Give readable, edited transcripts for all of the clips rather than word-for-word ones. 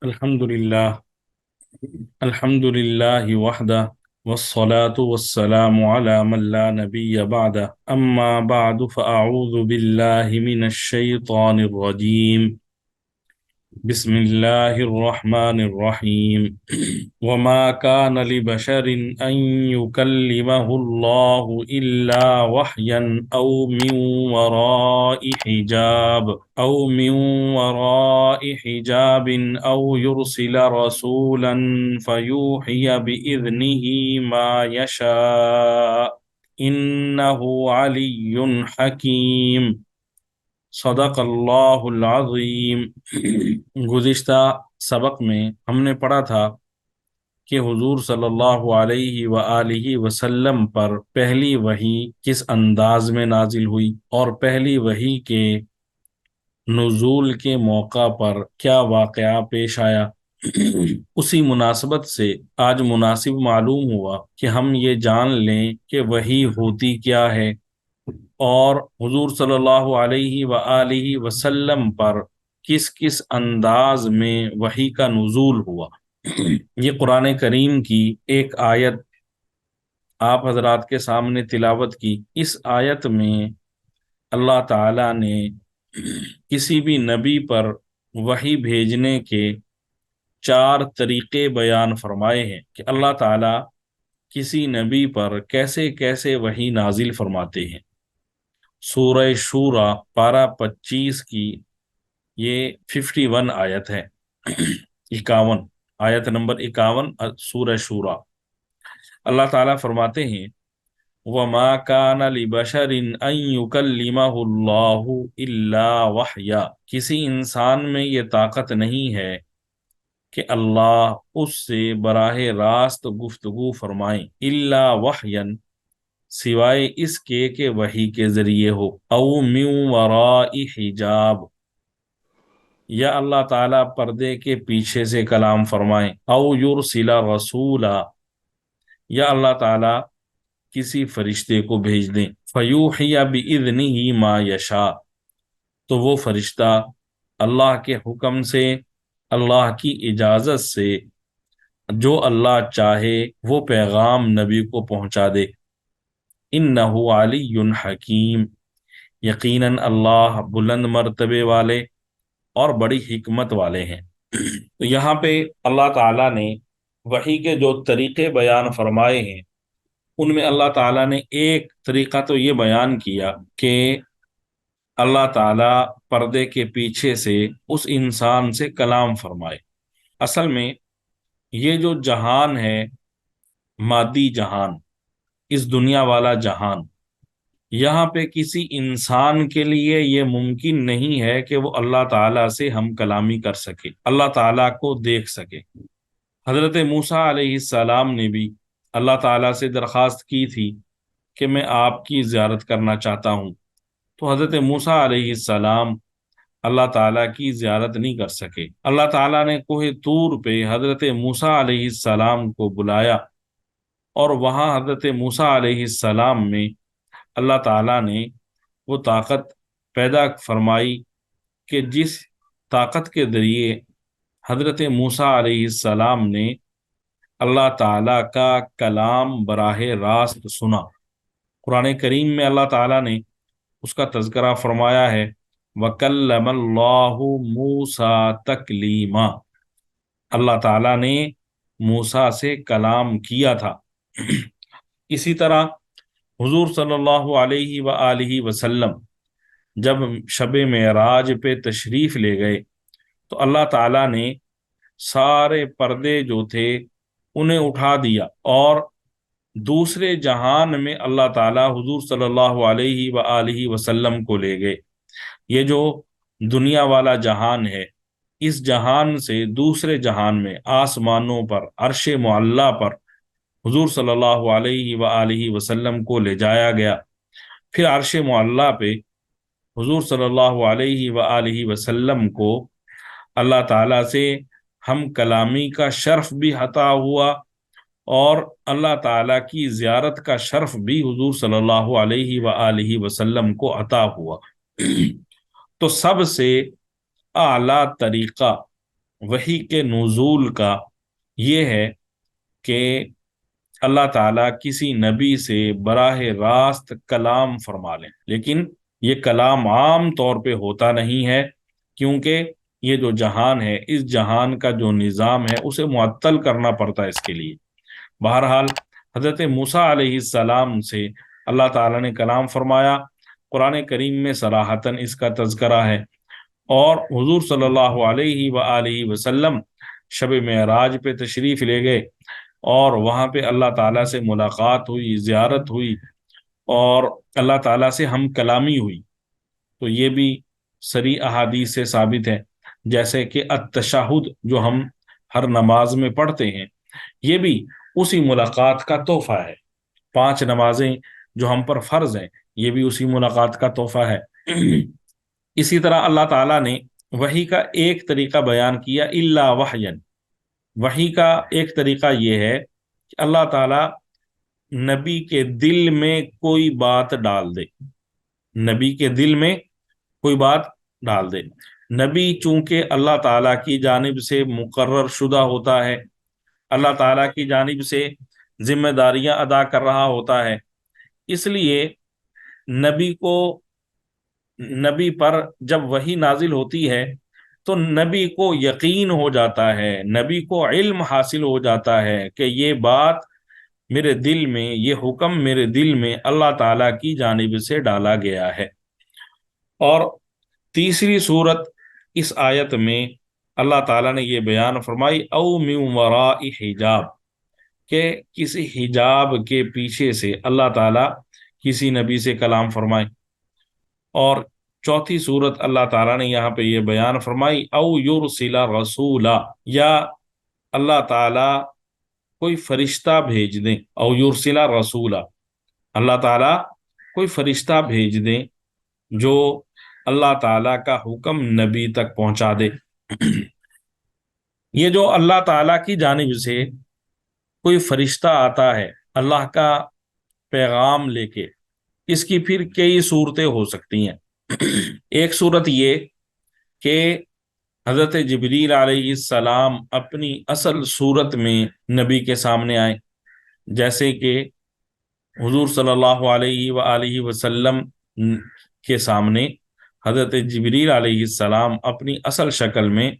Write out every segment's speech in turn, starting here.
الحمد لله وحده، والصلاة والسلام على من لا نبي بعده. أما بعد فأعوذ بالله من الشيطان الرجيم. بسم الله الرحمن الرحيم. وما كان لبشر أن يكلمه الله إلا وحيا أو من وراء حجاب أو يرسل رسولا فيوحي بإذنه ما يشاء إنه علي حكيم. صدق اللہ العظیم۔ گزشتہ سبق میں ہم نے پڑھا تھا کہ حضور صلی اللہ علیہ وآلہ وسلم پر پہلی وحی کس انداز میں نازل ہوئی اور پہلی وحی کے نزول کے موقع پر کیا واقعہ پیش آیا۔ اسی مناسبت سے آج مناسب معلوم ہوا کہ ہم یہ جان لیں کہ وحی ہوتی کیا ہے اور حضور صلی اللہ علیہ وآلہ وسلم پر کس کس انداز میں وحی کا نزول ہوا۔ یہ قرآن کریم کی ایک آیت آپ حضرات کے سامنے تلاوت کی۔ اس آیت میں اللہ تعالیٰ نے کسی بھی نبی پر وحی بھیجنے کے 4 طریقے بیان فرمائے ہیں کہ اللہ تعالیٰ کسی نبی پر کیسے کیسے وحی نازل فرماتے ہیں۔ سورہ شورى پارہ 25 کی یہ 51 آیت ہے، 51 آیت نمبر 51 سورہ شورى۔ اللہ تعالیٰ فرماتے ہیں وَمَا كَانَ لِبَشَرٍ أَن يُكَلِّمَهُ اللَّهُ إِلَّا وَحْيًا، کسی انسان میں یہ طاقت نہیں ہے کہ اللہ اس سے براہ راست گفتگو فرمائیں، الا وحیا، سوائے اس کے کہ وحی کے ذریعے ہو، او من وراء حجاب، یا اللہ تعالیٰ پردے کے پیچھے سے کلام فرمائیں، او یرسل رسولا، یا اللہ تعالیٰ کسی فرشتے کو بھیج دیں، فیوحی بإذنہ ما یشاء، تو وہ فرشتہ اللہ کے حکم سے، اللہ کی اجازت سے جو اللہ چاہے وہ پیغام نبی کو پہنچا دے۔ انہ علی حکیم، یقیناً اللہ بلند مرتبے والے اور بڑی حکمت والے ہیں۔ تو یہاں پہ اللہ تعالیٰ نے وحی کے جو طریقے بیان فرمائے ہیں ان میں اللہ تعالیٰ نے ایک طریقہ تو یہ بیان کیا کہ اللہ تعالیٰ پردے کے پیچھے سے اس انسان سے کلام فرمائے۔ اصل میں یہ جو جہان ہے، مادی جہان، اس دنیا والا جہان، یہاں پہ کسی انسان کے لیے یہ ممکن نہیں ہے کہ وہ اللہ تعالیٰ سے ہم کلامی کر سکے، اللہ تعالیٰ کو دیکھ سکے۔ حضرت موسیٰ علیہ السلام نے بھی اللہ تعالیٰ سے درخواست کی تھی کہ میں آپ کی زیارت کرنا چاہتا ہوں، تو حضرت موسیٰ علیہ السلام اللہ تعالیٰ کی زیارت نہیں کر سکے۔ اللہ تعالیٰ نے کوہ طور پہ حضرت موسیٰ علیہ السلام کو بلایا اور وہاں حضرت موسیٰ علیہ السلام میں اللہ تعالیٰ نے وہ طاقت پیدا فرمائی کہ جس طاقت کے ذریعے حضرت موسیٰ علیہ السلام نے اللہ تعالیٰ کا کلام براہ راست سنا۔ قرآن کریم میں اللہ تعالیٰ نے اس کا تذکرہ فرمایا ہے وَكَلَّمَ اللَّهُ مُوسَىٰ تَكْلِيمًا، اللہ تعالیٰ نے موسیٰ سے کلام کیا تھا۔ اسی طرح حضور صلی اللہ علیہ وآلہ وسلم جب شب معراج پہ تشریف لے گئے تو اللہ تعالیٰ نے سارے پردے جو تھے انہیں اٹھا دیا اور دوسرے جہان میں اللہ تعالیٰ حضور صلی اللہ علیہ وآلہ وسلم کو لے گئے۔ یہ جو دنیا والا جہان ہے، اس جہان سے دوسرے جہان میں آسمانوں پر عرش معلیٰ پر حضور صلی اللہ علیہ وآلہ وسلم کو لے جایا گیا۔ پھر عرش معلیٰ پہ حضور صلی اللہ علیہ وآلہ وسلم کو اللہ تعالیٰ سے ہم کلامی کا شرف بھی عطا ہوا اور اللہ تعالیٰ کی زیارت کا شرف بھی حضور صلی اللہ علیہ وآلہ وسلم کو عطا ہوا۔ تو سب سے اعلیٰ طریقہ وحی کے نزول کا یہ ہے کہ اللہ تعالیٰ کسی نبی سے براہ راست کلام فرما لیں، لیکن یہ کلام عام طور پہ ہوتا نہیں ہے، کیونکہ یہ جو جہان ہے، اس جہان کا جو نظام ہے اسے معطل کرنا پڑتا ہے اس کے لیے۔ بہرحال حضرت موسیٰ علیہ السلام سے اللہ تعالیٰ نے کلام فرمایا، قرآن کریم میں صراحتاً اس کا تذکرہ ہے، اور حضور صلی اللہ علیہ وآلہ وسلم شب معراج پہ تشریف لے گئے، اور وہاں پہ اللہ تعالیٰ سے ملاقات ہوئی، زیارت ہوئی، اور اللہ تعالیٰ سے ہم کلامی ہوئی۔ تو یہ بھی صریح احادیث سے ثابت ہے، جیسے کہ التشہد جو ہم ہر نماز میں پڑھتے ہیں، یہ بھی اسی ملاقات کا تحفہ ہے۔ 5 نمازیں جو ہم پر فرض ہیں، یہ بھی اسی ملاقات کا تحفہ ہے۔ اسی طرح اللہ تعالیٰ نے وحی کا ایک طریقہ بیان کیا، الا وحین۔ وحی کا ایک طریقہ یہ ہے کہ اللہ تعالیٰ نبی کے دل میں کوئی بات ڈال دے، نبی کے دل میں کوئی بات ڈال دے۔ نبی چونکہ اللہ تعالیٰ کی جانب سے مقرر شدہ ہوتا ہے، اللہ تعالیٰ کی جانب سے ذمہ داریاں ادا کر رہا ہوتا ہے، اس لیے نبی کو، نبی پر جب وحی نازل ہوتی ہے تو نبی کو یقین ہو جاتا ہے، نبی کو علم حاصل ہو جاتا ہے کہ یہ بات میرے دل میں، یہ حکم میرے دل میں اللہ تعالیٰ کی جانب سے ڈالا گیا ہے۔ اور تیسری صورت اس آیت میں اللہ تعالیٰ نے یہ بیان فرمائی، او من وراء حجاب، کہ کسی حجاب کے پیچھے سے اللہ تعالیٰ کسی نبی سے کلام فرمائے۔ اور چوتھی صورت اللہ تعالیٰ نے یہاں پہ یہ بیان فرمائی، او یرسل رسولا، یا اللہ تعالیٰ کوئی فرشتہ بھیج دیں، او یرسل رسولا، اللہ تعالیٰ کوئی فرشتہ بھیج دیں جو اللہ تعالیٰ کا حکم نبی تک پہنچا دے۔ یہ جو اللہ تعالیٰ کی جانب سے کوئی فرشتہ آتا ہے اللہ کا پیغام لے کے، اس کی پھر کئی صورتیں ہو سکتی ہیں۔ ایک صورت یہ کہ حضرت جبریل علیہ السلام اپنی اصل صورت میں نبی کے سامنے آئے، جیسے کہ حضور صلی اللہ علیہ وآلہ وسلم کے سامنے حضرت جبریل علیہ السلام اپنی اصل شکل میں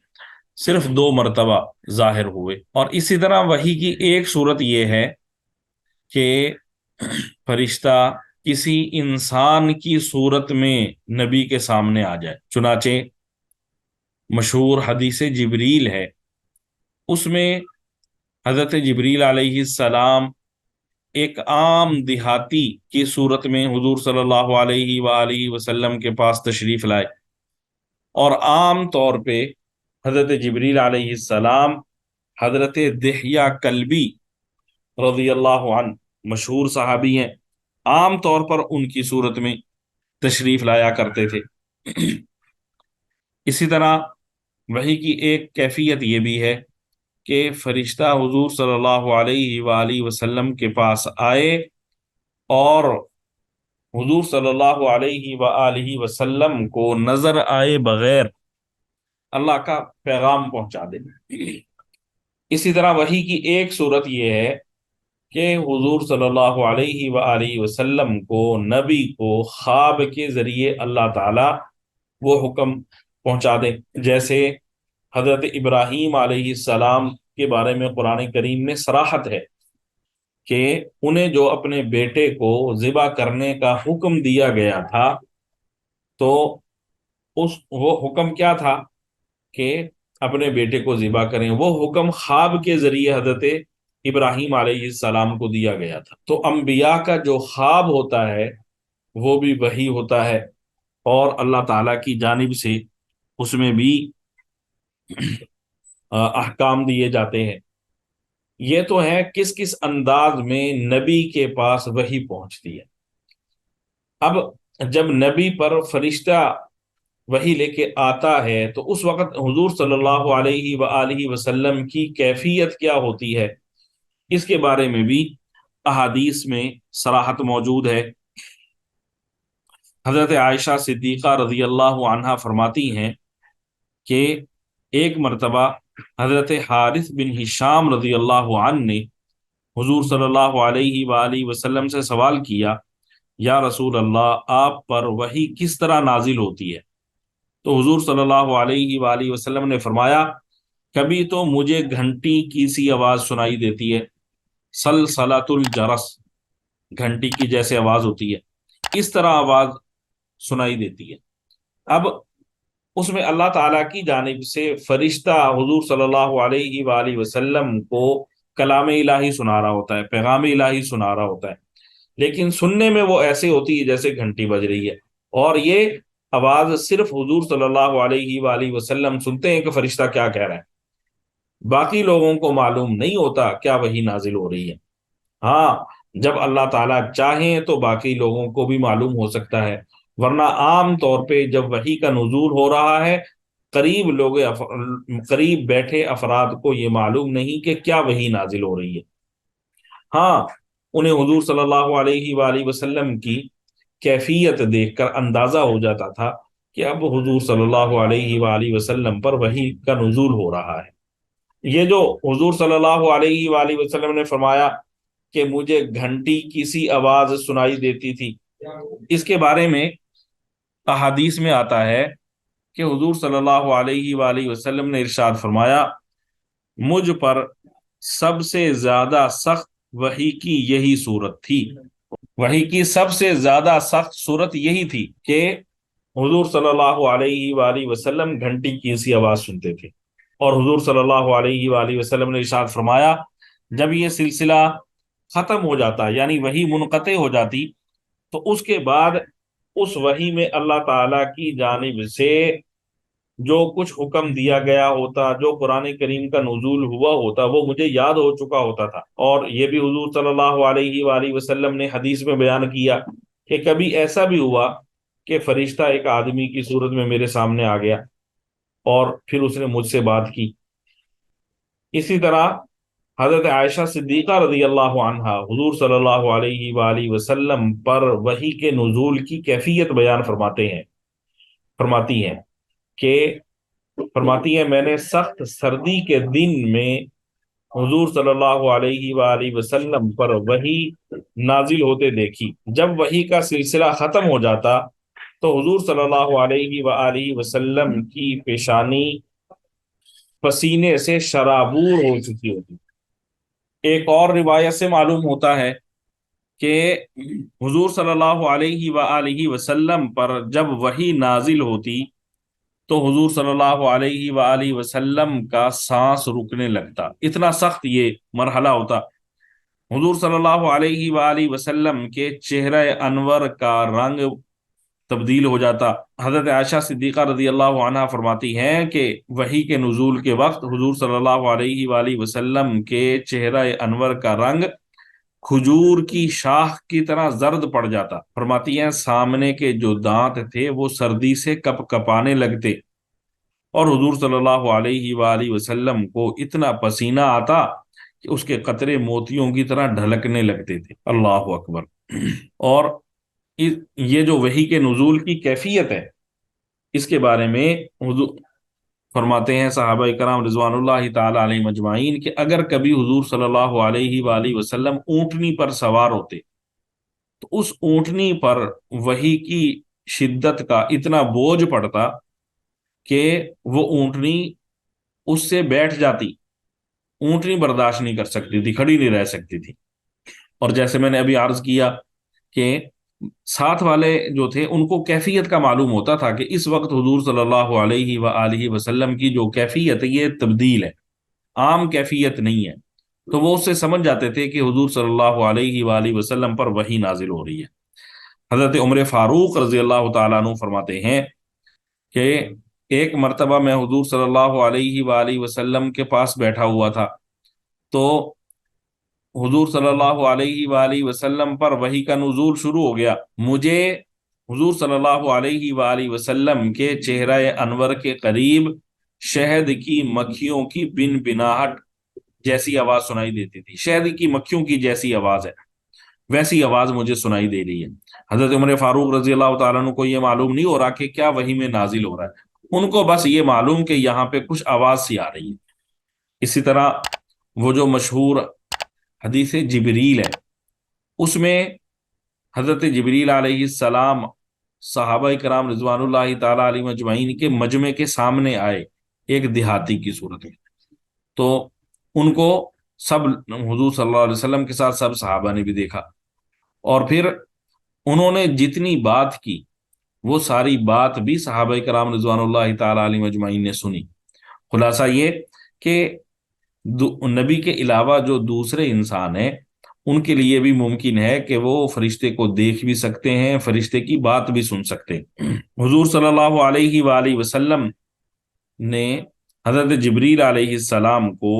صرف 2 مرتبہ ظاہر ہوئے۔ اور اسی طرح وحی کی ایک صورت یہ ہے کہ فرشتہ کسی انسان کی صورت میں نبی کے سامنے آ جائے۔ چنانچہ مشہور حدیث جبریل ہے، اس میں حضرت جبریل علیہ السلام ایک عام دیہاتی کی صورت میں حضور صلی اللہ علیہ وآلہ وسلم کے پاس تشریف لائے، اور عام طور پہ حضرت جبریل علیہ السلام حضرت دحیہ کلبی رضی اللہ عنہ، مشہور صحابی ہیں، عام طور پر ان کی صورت میں تشریف لایا کرتے تھے۔ اسی طرح وحی کی ایک کیفیت یہ بھی ہے کہ فرشتہ حضور صلی اللہ علیہ وآلہ وسلم کے پاس آئے اور حضور صلی اللہ علیہ وآلہ وسلم کو نظر آئے بغیر اللہ کا پیغام پہنچا دے۔ اسی طرح وحی کی ایک صورت یہ ہے کہ حضور صلی اللہ علیہ وآلہ وسلم کو، نبی کو خواب کے ذریعے اللہ تعالیٰ وہ حکم پہنچا دے، جیسے حضرت ابراہیم علیہ السلام کے بارے میں قرآن کریم میں صراحت ہے کہ انہیں جو اپنے بیٹے کو ذبح کرنے کا حکم دیا گیا تھا، تو وہ حکم کیا تھا کہ اپنے بیٹے کو ذبح کریں، وہ حکم خواب کے ذریعے حضرت ابراہیم علیہ السلام کو دیا گیا تھا۔ تو انبیاء کا جو خواب ہوتا ہے وہ بھی وحی ہوتا ہے، اور اللہ تعالیٰ کی جانب سے اس میں بھی احکام دیے جاتے ہیں۔ یہ تو ہے کس کس انداز میں نبی کے پاس وحی پہنچتی ہے۔ اب جب نبی پر فرشتہ وحی لے کے آتا ہے تو اس وقت حضور صلی اللہ علیہ وآلہ وسلم کی کیفیت کیا ہوتی ہے، اس کے بارے میں بھی احادیث میں صراحت موجود ہے۔ حضرت عائشہ صدیقہ رضی اللہ عنہا فرماتی ہیں کہ ایک مرتبہ حضرت حارث بن ہشام رضی اللہ عنہ نے حضور صلی اللہ علیہ وآلہ وسلم سے سوال کیا، یا رسول اللہ، آپ پر وحی کس طرح نازل ہوتی ہے؟ تو حضور صلی اللہ علیہ وآلہ وسلم نے فرمایا، کبھی تو مجھے گھنٹی کی سی آواز سنائی دیتی ہے، سلسلۃ الجرس، گھنٹی کی جیسے آواز ہوتی ہے، اس طرح آواز سنائی دیتی ہے۔ اب اس میں اللہ تعالیٰ کی جانب سے فرشتہ حضور صلی اللہ علیہ وآلہ وسلم کو کلام الہی سنا رہا ہوتا ہے، پیغام الہی سنا رہا ہوتا ہے، لیکن سننے میں وہ ایسے ہوتی ہے جیسے گھنٹی بج رہی ہے، اور یہ آواز صرف حضور صلی اللہ علیہ وآلہ وسلم سنتے ہیں کہ فرشتہ کیا کہہ رہا ہے، باقی لوگوں کو معلوم نہیں ہوتا کیا وحی نازل ہو رہی ہے۔ ہاں، جب اللہ تعالیٰ چاہیں تو باقی لوگوں کو بھی معلوم ہو سکتا ہے، ورنہ عام طور پہ جب وحی کا نزول ہو رہا ہے، قریب بیٹھے افراد کو یہ معلوم نہیں کہ کیا وحی نازل ہو رہی ہے۔ ہاں، انہیں حضور صلی اللہ علیہ وآلہ وسلم کی کیفیت دیکھ کر اندازہ ہو جاتا تھا کہ اب حضور صلی اللہ علیہ وآلہ وسلم پر وحی کا نزول ہو رہا ہے۔ یہ جو حضور صلی اللہ علیہ وآلہ وسلم نے فرمایا کہ مجھے گھنٹی کی سی آواز سنائی دیتی تھی، اس کے بارے میں احادیث میں آتا ہے کہ حضور صلی اللہ علیہ وآلہ وسلم نے ارشاد فرمایا، مجھ پر سب سے زیادہ سخت وحی کی یہی صورت تھی، وحی کی سب سے زیادہ سخت صورت یہی تھی کہ حضور صلی اللہ علیہ وآلہ وسلم گھنٹی کی سی آواز سنتے تھے، اور حضور صلی اللہ علیہ وآلہ وسلم نے ارشاد فرمایا، جب یہ سلسلہ ختم ہو جاتا، یعنی وحی منقطع ہو جاتی، تو اس کے بعد اس وحی میں اللہ تعالیٰ کی جانب سے جو کچھ حکم دیا گیا ہوتا، جو قرآن کریم کا نزول ہوا ہوتا، وہ مجھے یاد ہو چکا ہوتا تھا۔ اور یہ بھی حضور صلی اللہ علیہ وآلہ وسلم نے حدیث میں بیان کیا کہ کبھی ایسا بھی ہوا کہ فرشتہ ایک آدمی کی صورت میں میرے سامنے آ گیا اور پھر اس نے مجھ سے بات کی۔ اسی طرح حضرت عائشہ صدیقہ رضی اللہ عنہ حضور صلی اللہ علیہ وآلہ وسلم پر وحی کے نزول کی کیفیت بیان فرماتی ہیں کہ میں نے سخت سردی کے دن میں حضور صلی اللہ علیہ وآلہ وسلم پر وحی نازل ہوتے دیکھی، جب وحی کا سلسلہ ختم ہو جاتا تو حضور صلی اللہ علیہ وآلہ وسلم کی پیشانی پسینے سے شرابور ہو چکی ہوتی۔ ایک اور روایت سے معلوم ہوتا ہے کہ حضور صلی اللہ علیہ وآلہ وسلم پر جب وحی نازل ہوتی تو حضور صلی اللہ علیہ وآلہ وسلم کا سانس رکنے لگتا، اتنا سخت یہ مرحلہ ہوتا۔ حضور صلی اللہ علیہ وآلہ وسلم کے چہرہ انور کا رنگ تبدیل ہو جاتا۔ حضرت عائشہ صدیقہ رضی اللہ عنہ فرماتی ہیں کہ وحی کے نزول کے وقت حضور صلی اللہ علیہ وآلہ وسلم کے چہرہ انور کا رنگ کھجور کی شاخ کی طرح زرد پڑ جاتا۔ فرماتی ہیں سامنے کے جو دانت تھے وہ سردی سے کپ کپانے لگتے، اور حضور صلی اللہ علیہ وآلہ وسلم کو اتنا پسینہ آتا کہ اس کے قطرے موتیوں کی طرح ڈھلکنے لگتے تھے۔ اللہ اکبر۔ اور یہ جو وحی کے نزول کی کیفیت ہے، اس کے بارے میں حضور فرماتے ہیں صحابہ کرام رضوان اللہ تعالی علیہ مجمعین کہ اگر کبھی حضور صلی اللہ علیہ وآلہ وسلم اونٹنی پر سوار ہوتے تو اس اونٹنی پر وحی کی شدت کا اتنا بوجھ پڑتا کہ وہ اونٹنی اس سے بیٹھ جاتی، اونٹنی برداشت نہیں کر سکتی تھی، کھڑی نہیں رہ سکتی تھی۔ اور جیسے میں نے ابھی عرض کیا کہ ساتھ والے جو تھے ان کو کیفیت کا معلوم ہوتا تھا کہ اس وقت حضور صلی اللہ علیہ وآلہ وسلم کی جو کیفیت ہے یہ تبدیل ہے، عام کیفیت نہیں ہے، تو وہ اس سے سمجھ جاتے تھے کہ حضور صلی اللہ علیہ وآلہ وسلم پر وحی نازل ہو رہی ہے۔ حضرت عمر فاروق رضی اللہ تعالیٰ عنہ فرماتے ہیں کہ ایک مرتبہ میں حضور صلی اللہ علیہ وآلہ وسلم کے پاس بیٹھا ہوا تھا، تو حضور صلی اللہ علیہ وآلہ وسلم پر وحی کا نزول شروع ہو گیا۔ مجھے حضور صلی اللہ علیہ وآلہ وسلم کے چہرہ انور کے قریب شہد کی مکھیوں کی بن بناہٹ جیسی آواز سنائی دیتی تھی، شہد کی مکھیوں کی جیسی آواز ہے، ویسی آواز مجھے سنائی دے رہی ہے۔ حضرت عمر فاروق رضی اللہ تعالیٰ عنہ کو یہ معلوم نہیں ہو رہا کہ کیا وحی میں نازل ہو رہا ہے، ان کو بس یہ معلوم کہ یہاں پہ کچھ آواز سی آ رہی ہے۔ اسی طرح وہ جو مشہور حدیث جبریل ہے، اس میں حضرت جبریل علیہ السلام صحابہ کرام رضوان اللہ تعالی علیہ مجمعین کے مجمع کے سامنے آئے ایک دیہاتی کی صورت میں، تو ان کو سب حضور صلی اللہ علیہ وسلم کے ساتھ سب صحابہ نے بھی دیکھا، اور پھر انہوں نے جتنی بات کی وہ ساری بات بھی صحابہ کرام رضوان اللہ تعالی علیہ مجمعین نے سنی۔ خلاصہ یہ کہ نبی کے علاوہ جو دوسرے انسان ہیں ان کے لیے بھی ممکن ہے کہ وہ فرشتے کو دیکھ بھی سکتے ہیں، فرشتے کی بات بھی سن سکتے ہیں۔ حضور صلی اللہ علیہ وآلہ وسلم نے حضرت جبریل علیہ السلام کو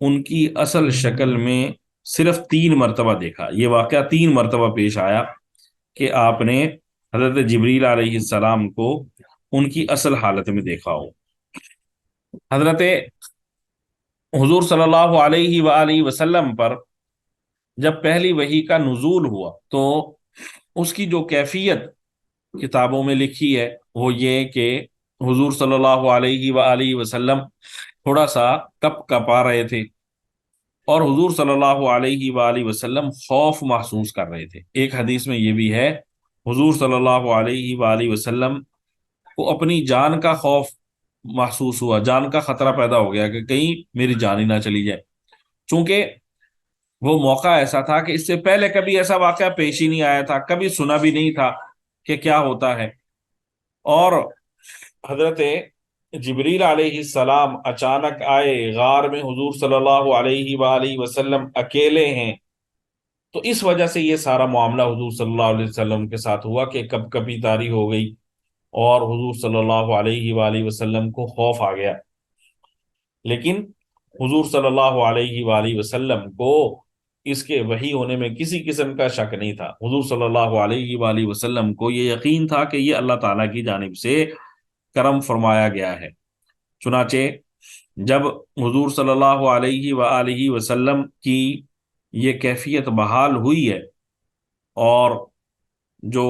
ان کی اصل شکل میں صرف 3 مرتبہ دیکھا۔ یہ واقعہ 3 مرتبہ پیش آیا کہ آپ نے حضرت جبریل علیہ السلام کو ان کی اصل حالت میں دیکھا ہو۔ حضرت حضور صلی اللہ علیہ وآلہ وسلم پر جب پہلی وحی کا نزول ہوا تو اس کی جو کیفیت کتابوں میں لکھی ہے وہ یہ کہ حضور صلی اللہ علیہ وآلہ وسلم تھوڑا سا کپ کپا رہے تھے، اور حضور صلی اللہ علیہ وآلہ وسلم خوف محسوس کر رہے تھے۔ ایک حدیث میں یہ بھی ہے حضور صلی اللہ علیہ وآلہ وسلم کو اپنی جان کا خوف محسوس ہوا، جان کا خطرہ پیدا ہو گیا کہ کہیں میری جان ہی نہ چلی جائے، چونکہ وہ موقع ایسا تھا کہ اس سے پہلے کبھی ایسا واقعہ پیش ہی نہیں آیا تھا، کبھی سنا بھی نہیں تھا کہ کیا ہوتا ہے۔ اور حضرت جبریل علیہ السلام اچانک آئے غار میں، حضور صلی اللہ علیہ وآلہ وسلم اکیلے ہیں، تو اس وجہ سے یہ سارا معاملہ حضور صلی اللہ علیہ وسلم کے ساتھ ہوا کہ کب کبھی طاری ہو گئی اور حضور صلی اللہ علیہ وآلہ وسلم کو خوف آ گیا۔ لیکن حضور صلی اللہ علیہ وآلہ وسلم کو اس کے وحی ہونے میں کسی قسم کا شک نہیں تھا۔ حضور صلی اللہ علیہ وآلہ وسلم کو یہ یقین تھا کہ یہ اللہ تعالیٰ کی جانب سے کرم فرمایا گیا ہے۔ چنانچہ جب حضور صلی اللہ علیہ وآلہ وسلم کی یہ کیفیت بحال ہوئی ہے اور جو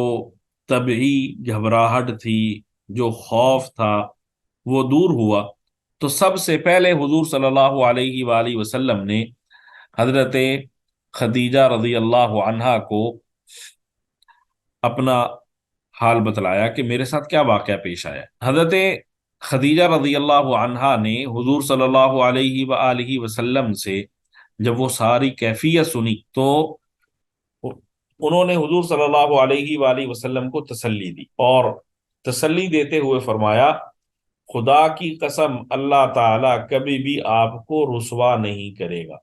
طبعی گھبراہٹ تھی، جو خوف تھا، وہ دور ہوا، تو سب سے پہلے حضور صلی اللہ علیہ وآلہ وسلم نے حضرت خدیجہ رضی اللہ عنہا کو اپنا حال بتلایا کہ میرے ساتھ کیا واقعہ پیش آیا۔ حضرت خدیجہ رضی اللہ عنہا نے حضور صلی اللہ علیہ وآلہ وسلم سے جب وہ ساری کیفیت سنی تو انہوں نے حضور صلی اللہ علیہ وآلہ وسلم کو تسلی دی، اور تسلی دیتے ہوئے فرمایا خدا کی قسم اللہ تعالیٰ کبھی بھی آپ کو رسوا نہیں کرے گا۔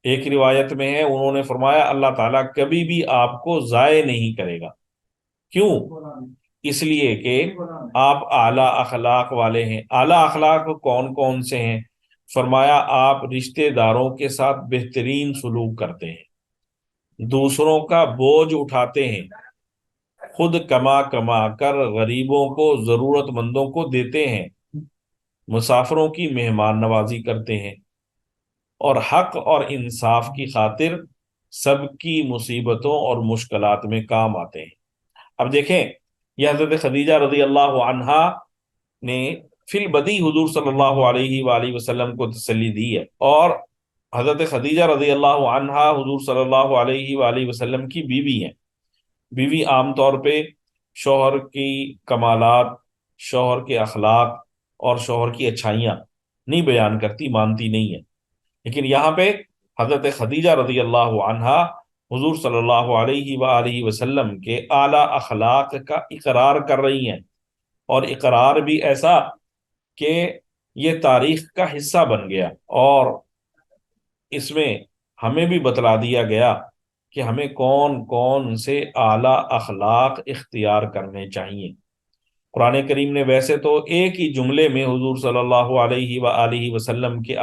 ایک روایت میں ہے انہوں نے فرمایا اللہ تعالیٰ کبھی بھی آپ کو ضائع نہیں کرے گا۔ کیوں؟ اس لیے کہ آپ اعلیٰ اخلاق والے ہیں۔ اعلیٰ اخلاق کون کون سے ہیں؟ فرمایا آپ رشتہ داروں کے ساتھ بہترین سلوک کرتے ہیں، دوسروں کا بوجھ اٹھاتے ہیں، خود کما کما کر غریبوں کو، ضرورت مندوں کو دیتے ہیں، مسافروں کی مہمان نوازی کرتے ہیں، اور حق اور انصاف کی خاطر سب کی مصیبتوں اور مشکلات میں کام آتے ہیں۔ اب دیکھیں یہ حضرت خدیجہ رضی اللہ عنہا نے فی البدی حضور صلی اللہ علیہ وآلہ وسلم کو تسلی دی ہے، اور حضرت خدیجہ رضی اللہ عنہا حضور صلی اللہ علیہ وآلہ وسلم کی بیوی ہیں۔ بیوی عام طور پہ شوہر کی کمالات، شوہر کے اخلاق اور شوہر کی اچھائیاں نہیں بیان کرتی، مانتی نہیں ہے، لیکن یہاں پہ حضرت خدیجہ رضی اللہ عنہا حضور صلی اللہ علیہ وآلہ وسلم کے اعلیٰ اخلاق کا اقرار کر رہی ہیں، اور اقرار بھی ایسا کہ یہ تاریخ کا حصہ بن گیا، اور اس میں ہمیں بھی بتلا دیا گیا کہ ہمیں کون کون سے اعلیٰ اخلاق اختیار کرنے چاہیے۔ قرآن کریم نے ویسے تو ایک ہی جملے میں حضور صلی اللہ علیہ وآلہ وسلم کے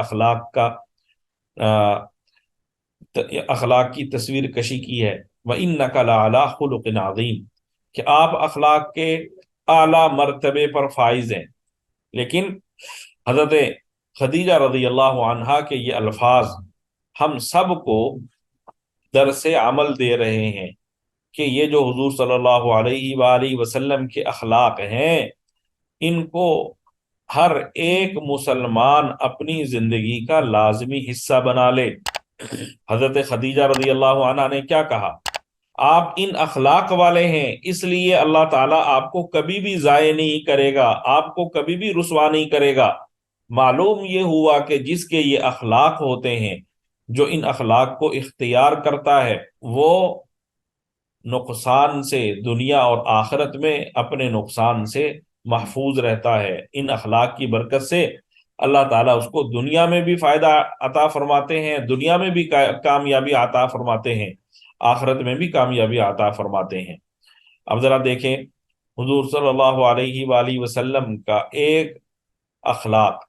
اخلاق کی تصویر کشی کی ہے، وَإِنَّكَ لَعَلَىٰ خُلُقٍ عَظِيمٍ، کہ آپ اخلاق کے اعلیٰ مرتبے پر فائز ہیں۔ لیکن حضرت خدیجہ رضی اللہ عنہا کے یہ الفاظ ہم سب کو درس عمل دے رہے ہیں کہ یہ جو حضور صلی اللہ علیہ وآلہ وسلم کے اخلاق ہیں ان کو ہر ایک مسلمان اپنی زندگی کا لازمی حصہ بنا لے۔ حضرت خدیجہ رضی اللہ عنہ نے کیا کہا؟ آپ ان اخلاق والے ہیں، اس لیے اللہ تعالیٰ آپ کو کبھی بھی ضائع نہیں کرے گا، آپ کو کبھی بھی رسوا نہیں کرے گا۔ معلوم یہ ہوا کہ جس کے یہ اخلاق ہوتے ہیں، جو ان اخلاق کو اختیار کرتا ہے، وہ نقصان سے دنیا اور آخرت میں اپنے نقصان سے محفوظ رہتا ہے۔ ان اخلاق کی برکت سے اللہ تعالیٰ اس کو دنیا میں بھی فائدہ عطا فرماتے ہیں، دنیا میں بھی کامیابی عطا فرماتے ہیں، آخرت میں بھی کامیابی عطا فرماتے ہیں۔ اب ذرا دیکھیں، حضور صلی اللہ علیہ وآلہ وسلم کا ایک اخلاق،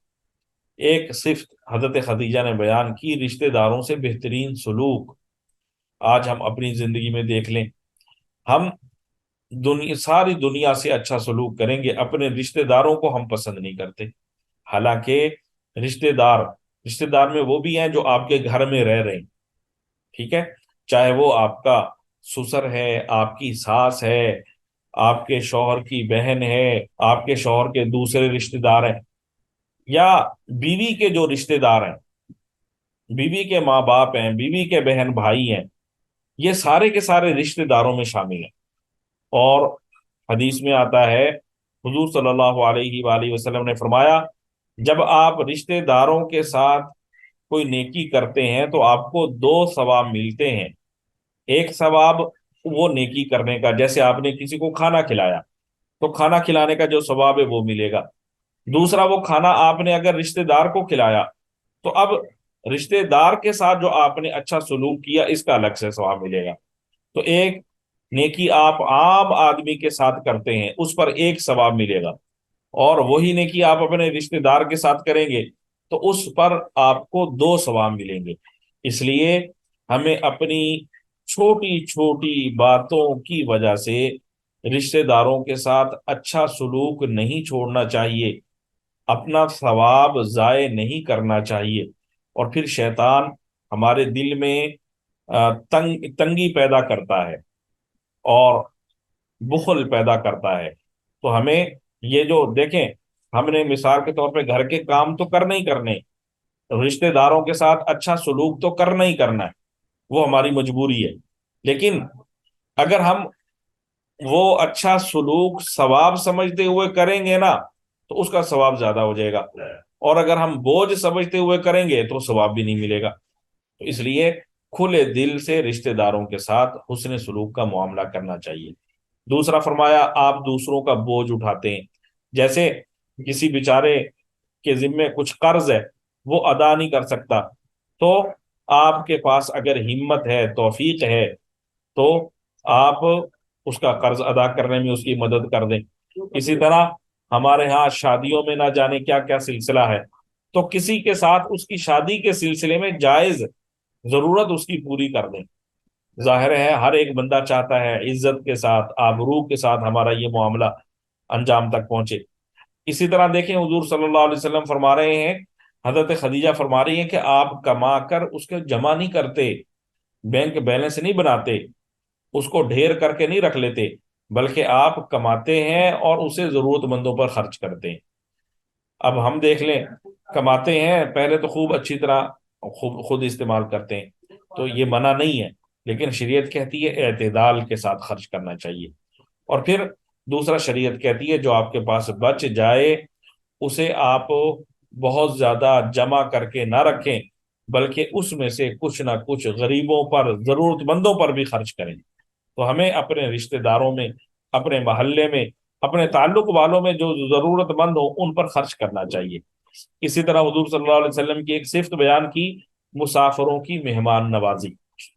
ایک صفت حضرت خدیجہ نے بیان کی، رشتہ داروں سے بہترین سلوک۔ آج ہم اپنی زندگی میں دیکھ لیں، ہم ساری دنیا سے اچھا سلوک کریں گے، اپنے رشتہ داروں کو ہم پسند نہیں کرتے۔ حالانکہ رشتہ دار رشتہ دار میں وہ بھی ہیں جو آپ کے گھر میں رہ رہے ہیں، ٹھیک ہے، چاہے وہ آپ کا سسر ہے، آپ کی ساس ہے، آپ کے شوہر کی بہن ہے، آپ کے شوہر کے دوسرے رشتہ دار ہیں، یا بیوی کے جو رشتہ دار ہیں، بیوی کے ماں باپ ہیں، بیوی کے بہن بھائی ہیں، یہ سارے کے سارے رشتہ داروں میں شامل ہیں۔ اور حدیث میں آتا ہے، حضور صلی اللہ علیہ وآلہ وسلم نے فرمایا، جب آپ رشتہ داروں کے ساتھ کوئی نیکی کرتے ہیں تو آپ کو دو ثواب ملتے ہیں۔ ایک ثواب وہ نیکی کرنے کا، جیسے آپ نے کسی کو کھانا کھلایا تو کھانا کھلانے کا جو ثواب ہے وہ ملے گا۔ دوسرا، وہ کھانا آپ نے اگر رشتہ دار کو کھلایا تو اب رشتہ دار کے ساتھ جو آپ نے اچھا سلوک کیا، اس کا الگ سے ثواب ملے گا۔ تو ایک نیکی آپ عام آدمی کے ساتھ کرتے ہیں، اس پر ایک ثواب ملے گا، اور وہی نیکی آپ اپنے رشتہ دار کے ساتھ کریں گے تو اس پر آپ کو دو ثواب ملیں گے۔ اس لیے ہمیں اپنی چھوٹی چھوٹی باتوں کی وجہ سے رشتہ داروں کے ساتھ اچھا سلوک نہیں چھوڑنا چاہیے، اپنا ثواب ضائع نہیں کرنا چاہیے۔ اور پھر شیطان ہمارے دل میں تنگی پیدا کرتا ہے اور بخل پیدا کرتا ہے۔ تو ہمیں یہ جو دیکھیں، ہم نے مثال کے طور پہ گھر کے کام تو کرنے ہی کرنے، رشتہ داروں کے ساتھ اچھا سلوک تو کرنا ہی کرنا ہے، وہ ہماری مجبوری ہے۔ لیکن اگر ہم وہ اچھا سلوک ثواب سمجھتے ہوئے کریں گے نا، تو اس کا ثواب زیادہ ہو جائے گا، اور اگر ہم بوجھ سمجھتے ہوئے کریں گے تو ثواب بھی نہیں ملے گا۔ تو اس لیے کھلے دل سے رشتہ داروں کے ساتھ حسن سلوک کا معاملہ کرنا چاہیے۔ دوسرا فرمایا، آپ دوسروں کا بوجھ اٹھاتے ہیں، جیسے کسی بیچارے کے ذمے کچھ قرض ہے، وہ ادا نہیں کر سکتا، تو آپ کے پاس اگر ہمت ہے، توفیق ہے، تو آپ اس کا قرض ادا کرنے میں اس کی مدد کر دیں۔ اسی طرح ہمارے ہاں شادیوں میں نہ جانے کیا کیا سلسلہ ہے، تو کسی کے ساتھ اس کی شادی کے سلسلے میں جائز ضرورت اس کی پوری کر دیں۔ ظاہر ہے ہر ایک بندہ چاہتا ہے عزت کے ساتھ، آبرو کے ساتھ ہمارا یہ معاملہ انجام تک پہنچے۔ اسی طرح دیکھیں، حضور صلی اللہ علیہ وسلم فرما رہے ہیں، حضرت خدیجہ فرما رہی ہیں کہ آپ کما کر اس کے جمع نہیں کرتے، بینک بیلنس نہیں بناتے، اس کو ڈھیر کر کے نہیں رکھ لیتے، بلکہ آپ کماتے ہیں اور اسے ضرورت مندوں پر خرچ کرتے ہیں۔ اب ہم دیکھ لیں، کماتے ہیں پہلے تو خوب اچھی طرح خود استعمال کرتے ہیں، تو یہ منع نہیں ہے، لیکن شریعت کہتی ہے اعتدال کے ساتھ خرچ کرنا چاہیے۔ اور پھر دوسرا، شریعت کہتی ہے جو آپ کے پاس بچ جائے اسے آپ بہت زیادہ جمع کر کے نہ رکھیں، بلکہ اس میں سے کچھ نہ کچھ غریبوں پر، ضرورت مندوں پر بھی خرچ کریں۔ تو ہمیں اپنے رشتہ داروں میں، اپنے محلے میں، اپنے تعلق والوں میں جو ضرورت مند ہو ان پر خرچ کرنا چاہیے۔ اسی طرح حضور صلی اللہ علیہ وسلم کی ایک صفت بیان کی، مسافروں کی مہمان نوازی۔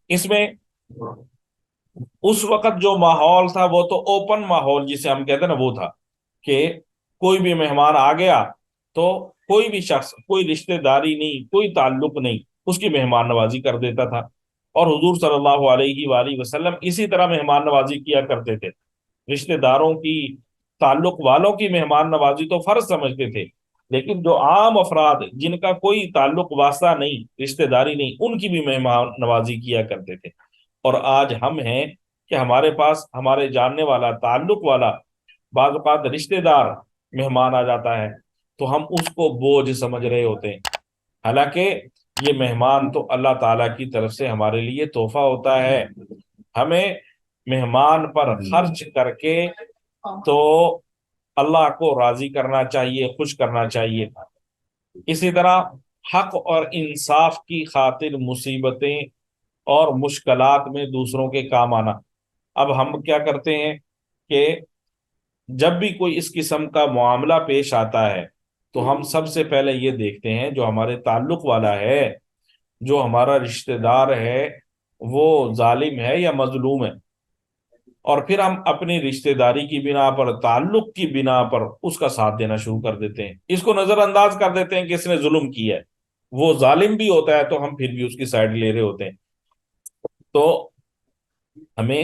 اس میں اس وقت جو ماحول تھا وہ تو اوپن ماحول جسے ہم کہتے ہیں نا، وہ تھا کہ کوئی بھی مہمان آ گیا تو کوئی بھی شخص، کوئی رشتہ داری نہیں، کوئی تعلق نہیں، اس کی مہمان نوازی کر دیتا تھا۔ اور حضور صلی اللہ علیہ وآلہ وسلم اسی طرح مہمان نوازی کیا کرتے تھے۔ رشتہ داروں کی، تعلق والوں کی مہمان نوازی تو فرض سمجھتے تھے، لیکن جو عام افراد جن کا کوئی تعلق واسطہ نہیں، رشتہ داری نہیں، ان کی بھی مہمان نوازی کیا کرتے تھے۔ اور آج ہم ہیں کہ ہمارے پاس ہمارے جاننے والا، تعلق والا، بعض اوقات رشتہ دار مہمان آ جاتا ہے تو ہم اس کو بوجھ سمجھ رہے ہوتے ہیں، حالانکہ یہ مہمان تو اللہ تعالیٰ کی طرف سے ہمارے لیے تحفہ ہوتا ہے۔ ہمیں مہمان پر خرچ کر کے تو اللہ کو راضی کرنا چاہیے، خوش کرنا چاہیے۔ اسی طرح حق اور انصاف کی خاطر مصیبتیں اور مشکلات میں دوسروں کے کام آنا۔ اب ہم کیا کرتے ہیں کہ جب بھی کوئی اس قسم کا معاملہ پیش آتا ہے تو ہم سب سے پہلے یہ دیکھتے ہیں جو ہمارے تعلق والا ہے، جو ہمارا رشتہ دار ہے، وہ ظالم ہے یا مظلوم ہے، اور پھر ہم اپنی رشتہ داری کی بنا پر، تعلق کی بنا پر اس کا ساتھ دینا شروع کر دیتے ہیں، اس کو نظر انداز کر دیتے ہیں کہ اس نے ظلم کیا ہے، وہ ظالم بھی ہوتا ہے تو ہم پھر بھی اس کی سائڈ لے رہے ہوتے ہیں۔ تو ہمیں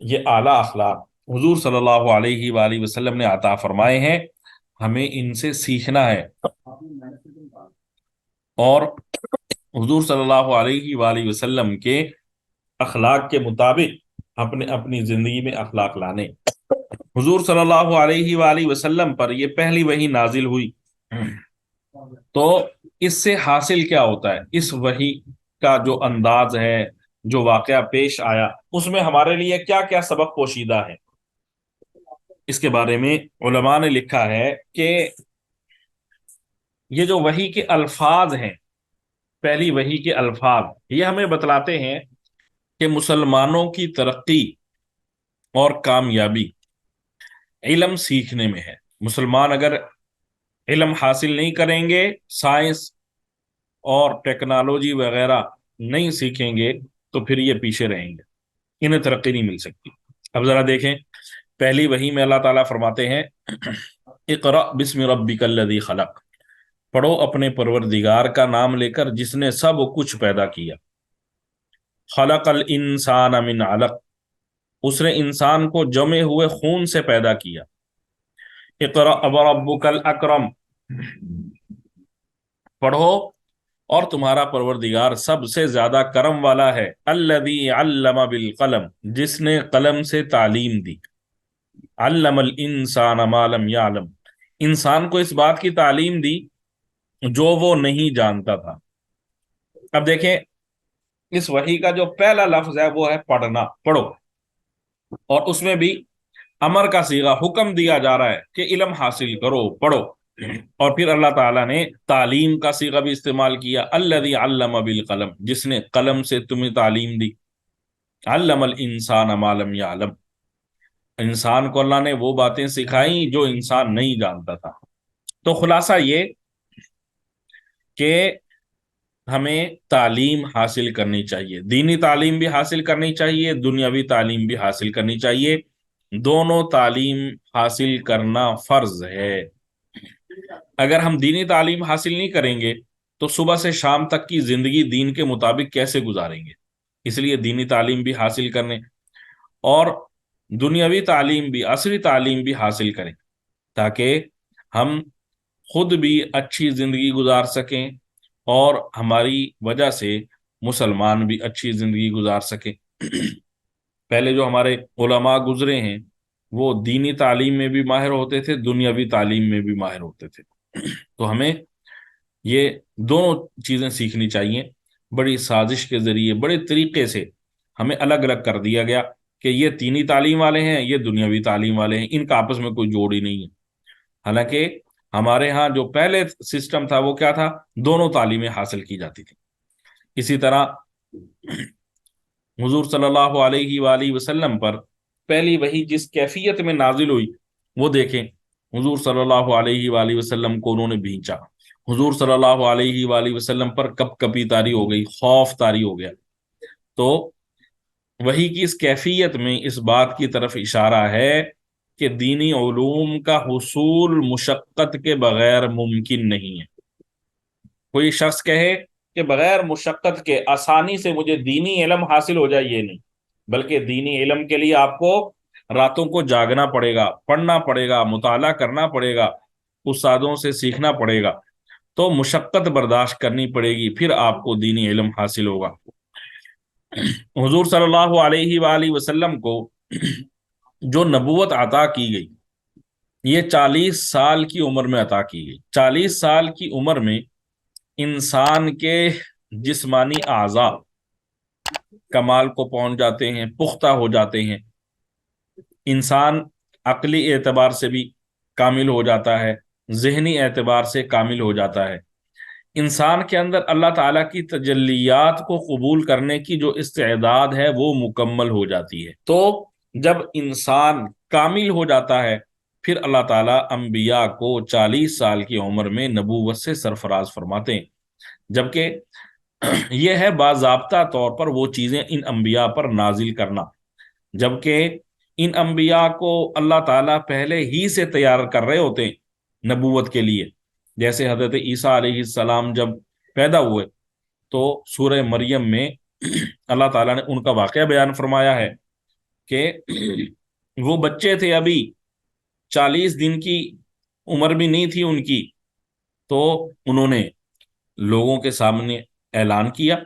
یہ اعلیٰ اخلاق حضور صلی اللہ علیہ وآلہ وسلم نے عطا فرمائے ہیں، ہمیں ان سے سیکھنا ہے، اور حضور صلی اللہ علیہ وآلہ وسلم کے اخلاق کے مطابق اپنی زندگی میں اخلاق لانے۔ حضور صلی اللہ علیہ وآلہ وسلم پر یہ پہلی وحی نازل ہوئی، تو اس سے حاصل کیا ہوتا ہے؟ اس وحی کا جو انداز ہے، جو واقعہ پیش آیا، اس میں ہمارے لیے کیا کیا سبق پوشیدہ ہے، اس کے بارے میں علماء نے لکھا ہے کہ یہ جو وحی کے الفاظ ہیں، پہلی وحی کے الفاظ، یہ ہمیں بتلاتے ہیں کہ مسلمانوں کی ترقی اور کامیابی علم سیکھنے میں ہے۔ مسلمان اگر علم حاصل نہیں کریں گے، سائنس اور ٹیکنالوجی وغیرہ نہیں سیکھیں گے، تو پھر یہ پیچھے رہیں گے، انہیں ترقی نہیں مل سکتی۔ اب ذرا دیکھیں، پہلی وحی میں اللہ تعالیٰ فرماتے ہیں اقرأ بسم ربک الذی خلق، پڑھو اپنے پروردگار کا نام لے کر جس نے سب کچھ پیدا کیا۔ خلق الانسان من علق، اس نے انسان کو جمے ہوئے خون سے پیدا کیا۔ اقرأ وربک الاکرم، پڑھو اور تمہارا پروردگار سب سے زیادہ کرم والا ہے۔ الذی علم بالقلم، جس نے قلم سے تعلیم دی۔ علم الانسان ما لم یعلم، انسان کو اس بات کی تعلیم دی جو وہ نہیں جانتا تھا۔ اب دیکھیں، اس وحی کا جو پہلا لفظ ہے وہ ہے پڑھنا، پڑھو، اور اس میں بھی امر کا صیغہ، حکم دیا جا رہا ہے کہ علم حاصل کرو، پڑھو، اور پھر اللہ تعالیٰ نے تعلیم کا صیغہ بھی استعمال کیا، الذی علم بالقلم، جس نے قلم سے تمہیں تعلیم دی۔ علم الانسان ما لم یعلم، انسان کو اللہ نے وہ باتیں سکھائیں جو انسان نہیں جانتا تھا۔ تو خلاصہ یہ کہ ہمیں تعلیم حاصل کرنی چاہیے، دینی تعلیم بھی حاصل کرنی چاہیے، دنیاوی تعلیم بھی حاصل کرنی چاہیے، دونوں تعلیم حاصل کرنا فرض ہے۔ اگر ہم دینی تعلیم حاصل نہیں کریں گے تو صبح سے شام تک کی زندگی دین کے مطابق کیسے گزاریں گے؟ اس لیے دینی تعلیم بھی حاصل کرنے اور دنیاوی تعلیم بھی، عصری تعلیم بھی حاصل کریں، تاکہ ہم خود بھی اچھی زندگی گزار سکیں اور ہماری وجہ سے مسلمان بھی اچھی زندگی گزار سکیں۔ پہلے جو ہمارے علماء گزرے ہیں وہ دینی تعلیم میں بھی ماہر ہوتے تھے، دنیاوی تعلیم میں بھی ماہر ہوتے تھے۔ تو ہمیں یہ دونوں چیزیں سیکھنی چاہیے۔ بڑی سازش کے ذریعے، بڑے طریقے سے ہمیں الگ الگ کر دیا گیا کہ یہ دینی تعلیم والے ہیں، یہ دنیاوی تعلیم والے ہیں، ان کا آپس میں کوئی جوڑ ہی نہیں ہے۔ حالانکہ ہمارے ہاں جو پہلے سسٹم تھا وہ کیا تھا؟ دونوں تعلیمیں حاصل کی جاتی تھی۔ اسی طرح حضور صلی اللہ علیہ وآلہ وسلم پر پہلی وحی جس کیفیت میں نازل ہوئی وہ دیکھیں، حضور صلی اللہ علیہ وآلہ وسلم کو انہوں نے بھینچا، حضور صلی اللہ علیہ وآلہ وسلم پر کپ کپی طاری ہو گئی، خوف طاری ہو گیا۔ تو وحی کی اس کیفیت میں اس بات کی طرف اشارہ ہے کہ دینی علوم کا حصول مشقت کے بغیر ممکن نہیں ہے۔ کوئی شخص کہے کہ بغیر مشقت کے آسانی سے مجھے دینی علم حاصل ہو جائے، یہ نہیں، بلکہ دینی علم کے لیے آپ کو راتوں کو جاگنا پڑے گا، پڑھنا پڑے گا، مطالعہ کرنا پڑے گا، استادوں سے سیکھنا پڑے گا، تو مشقت برداشت کرنی پڑے گی، پھر آپ کو دینی علم حاصل ہوگا۔ حضور صلی اللہ علیہ وآلہ وسلم کو جو نبوت عطا کی گئی یہ 40 سال کی عمر میں عطا کی گئی۔ 40 سال کی عمر میں انسان کے جسمانی اعضاء کمال کو پہنچ جاتے ہیں، پختہ ہو جاتے ہیں، انسان عقلی اعتبار سے بھی کامل ہو جاتا ہے، ذہنی اعتبار سے کامل ہو جاتا ہے۔ انسان کے اندر اللہ تعالیٰ کی تجلیات کو قبول کرنے کی جو استعداد ہے وہ مکمل ہو جاتی ہے۔ تو جب انسان کامل ہو جاتا ہے پھر اللہ تعالیٰ انبیاء کو 40 سال کی عمر میں نبوت سے سرفراز فرماتے ہیں، جبکہ یہ ہے باضابطہ طور پر وہ چیزیں ان انبیاء پر نازل کرنا، جبکہ ان انبیاء کو اللہ تعالیٰ پہلے ہی سے تیار کر رہے ہوتے ہیں نبوت کے لیے۔ جیسے حضرت عیسیٰ علیہ السلام جب پیدا ہوئے تو سورہ مریم میں اللہ تعالیٰ نے ان کا واقعہ بیان فرمایا ہے کہ وہ بچے تھے، ابھی 40 دن کی عمر بھی نہیں تھی ان کی، تو انہوں نے لوگوں کے سامنے اعلان کیا،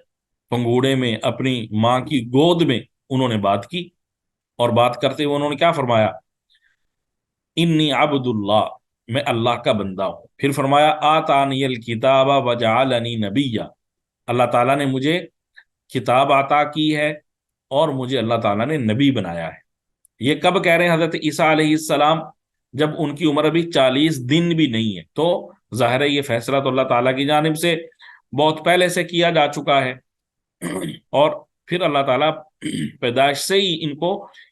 پنگوڑے میں اپنی ماں کی گود میں انہوں نے بات کی، اور بات کرتے ہوئے انہوں نے کیا فرمایا؟ انی عبد اللہ، میں اللہ کا بندہ ہوں۔ پھر فرمایا آتانی الکتاب وجعلنی نبیا، اللہ تعالیٰ نے مجھے کتاب عطا کی ہے اور مجھے اللہ تعالیٰ نے نبی بنایا ہے۔ یہ کب کہہ رہے ہیں حضرت عیسیٰ علیہ السلام؟ جب ان کی عمر ابھی 40 دن بھی نہیں ہے۔ تو ظاہر ہے یہ فیصلہ تو اللہ تعالیٰ کی جانب سے بہت پہلے سے کیا جا چکا ہے، اور پھر اللہ تعالیٰ پیدائش سے ہی ان کو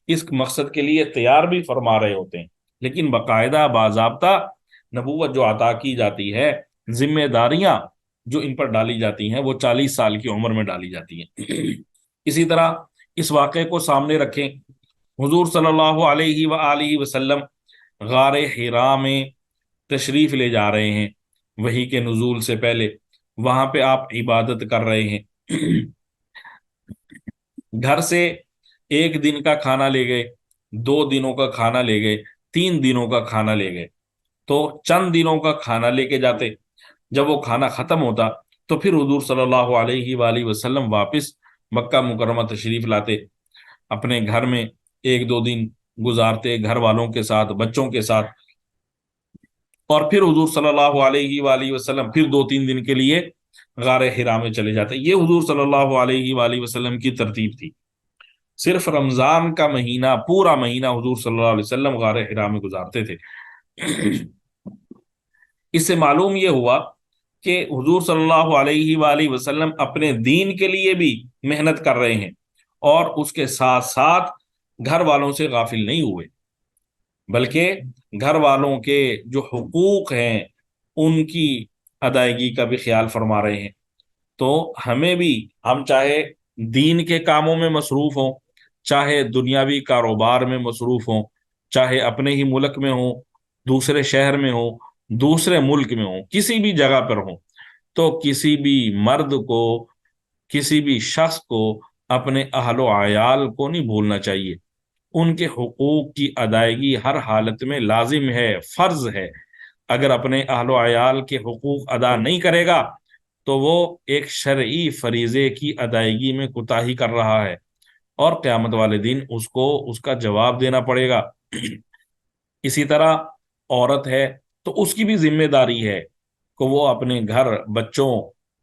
اس مقصد کے لیے تیار بھی فرما رہے ہوتے ہیں، لیکن باقاعدہ باضابطہ نبوت جو عطا کی جاتی ہے، ذمہ داریاں جو ان پر ڈالی جاتی ہیں وہ 40 سال کی عمر میں ڈالی جاتی ہیں۔ اسی طرح اس واقعے کو سامنے رکھیں، حضور صلی اللہ علیہ وآلہ وسلم غار حرا میں تشریف لے جا رہے ہیں وحی کے نزول سے پہلے، وہاں پہ آپ عبادت کر رہے ہیں، گھر سے 1 دن کا کھانا لے گئے، 2 دنوں کا کھانا لے گئے، 3 دنوں کا کھانا لے گئے، تو چند دنوں کا کھانا لے کے جاتے، جب وہ کھانا ختم ہوتا تو پھر حضور صلی اللہ علیہ وآلہ وسلم واپس مکہ مکرمہ تشریف لاتے، اپنے گھر میں 1-2 دن گزارتے، گھر والوں کے ساتھ، بچوں کے ساتھ، اور پھر حضور صلی اللہ علیہ وآلہ وسلم پھر 2-3 دن کے لیے غار حرا میں چلے جاتے۔ یہ حضور صلی اللہ علیہ وآلہ وسلم کی ترتیب تھی۔ صرف رمضان کا مہینہ، پورا مہینہ حضور صلی اللہ علیہ وسلم غار حرا میں گزارتے تھے۔ اس سے معلوم یہ ہوا کہ حضور صلی اللہ علیہ وآلہ وسلم اپنے دین کے لیے بھی محنت کر رہے ہیں، اور اس کے ساتھ ساتھ گھر والوں سے غافل نہیں ہوئے، بلکہ گھر والوں کے جو حقوق ہیں ان کی ادائیگی کا بھی خیال فرما رہے ہیں۔ تو ہمیں بھی، ہم چاہے دین کے کاموں میں مصروف ہوں، چاہے دنیاوی کاروبار میں مصروف ہوں، چاہے اپنے ہی ملک میں ہوں، دوسرے شہر میں ہوں، دوسرے ملک میں ہوں، کسی بھی جگہ پر ہوں، تو کسی بھی مرد کو، کسی بھی شخص کو اپنے اہل و عیال کو نہیں بھولنا چاہیے۔ ان کے حقوق کی ادائیگی ہر حالت میں لازم ہے، فرض ہے۔ اگر اپنے اہل و عیال کے حقوق ادا نہیں کرے گا تو وہ ایک شرعی فریضے کی ادائیگی میں کوتاہی کر رہا ہے، اور قیامت والے دن اس کو اس کا جواب دینا پڑے گا۔ اسی طرح عورت ہے تو اس کی بھی ذمہ داری ہے کہ وہ اپنے گھر، بچوں،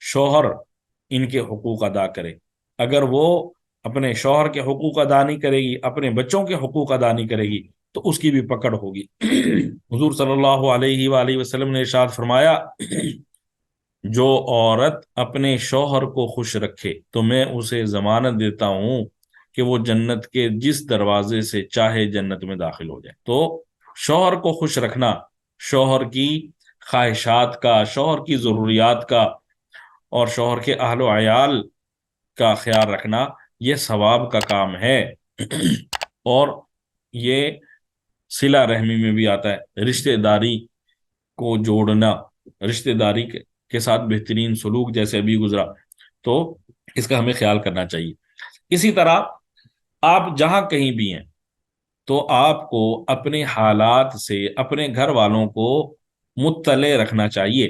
شوہر، ان کے حقوق ادا کرے۔ اگر وہ اپنے شوہر کے حقوق ادا نہیں کرے گی، اپنے بچوں کے حقوق ادا نہیں کرے گی، تو اس کی بھی پکڑ ہوگی۔ حضور صلی اللہ علیہ وآلہ وسلم نے ارشاد فرمایا، جو عورت اپنے شوہر کو خوش رکھے تو میں اسے ضمانت دیتا ہوں کہ وہ جنت کے جس دروازے سے چاہے جنت میں داخل ہو جائے۔ تو شوہر کو خوش رکھنا، شوہر کی خواہشات کا، شوہر کی ضروریات کا، اور شوہر کے اہل و عیال کا خیال رکھنا، یہ ثواب کا کام ہے۔ اور یہ صلہ رحمی میں بھی آتا ہے، رشتہ داری کو جوڑنا، رشتہ داری کے ساتھ بہترین سلوک، جیسے ابھی گزرا، تو اس کا ہمیں خیال کرنا چاہیے۔ اسی طرح آپ جہاں کہیں بھی ہیں تو آپ کو اپنے حالات سے اپنے گھر والوں کو مطلع رکھنا چاہیے،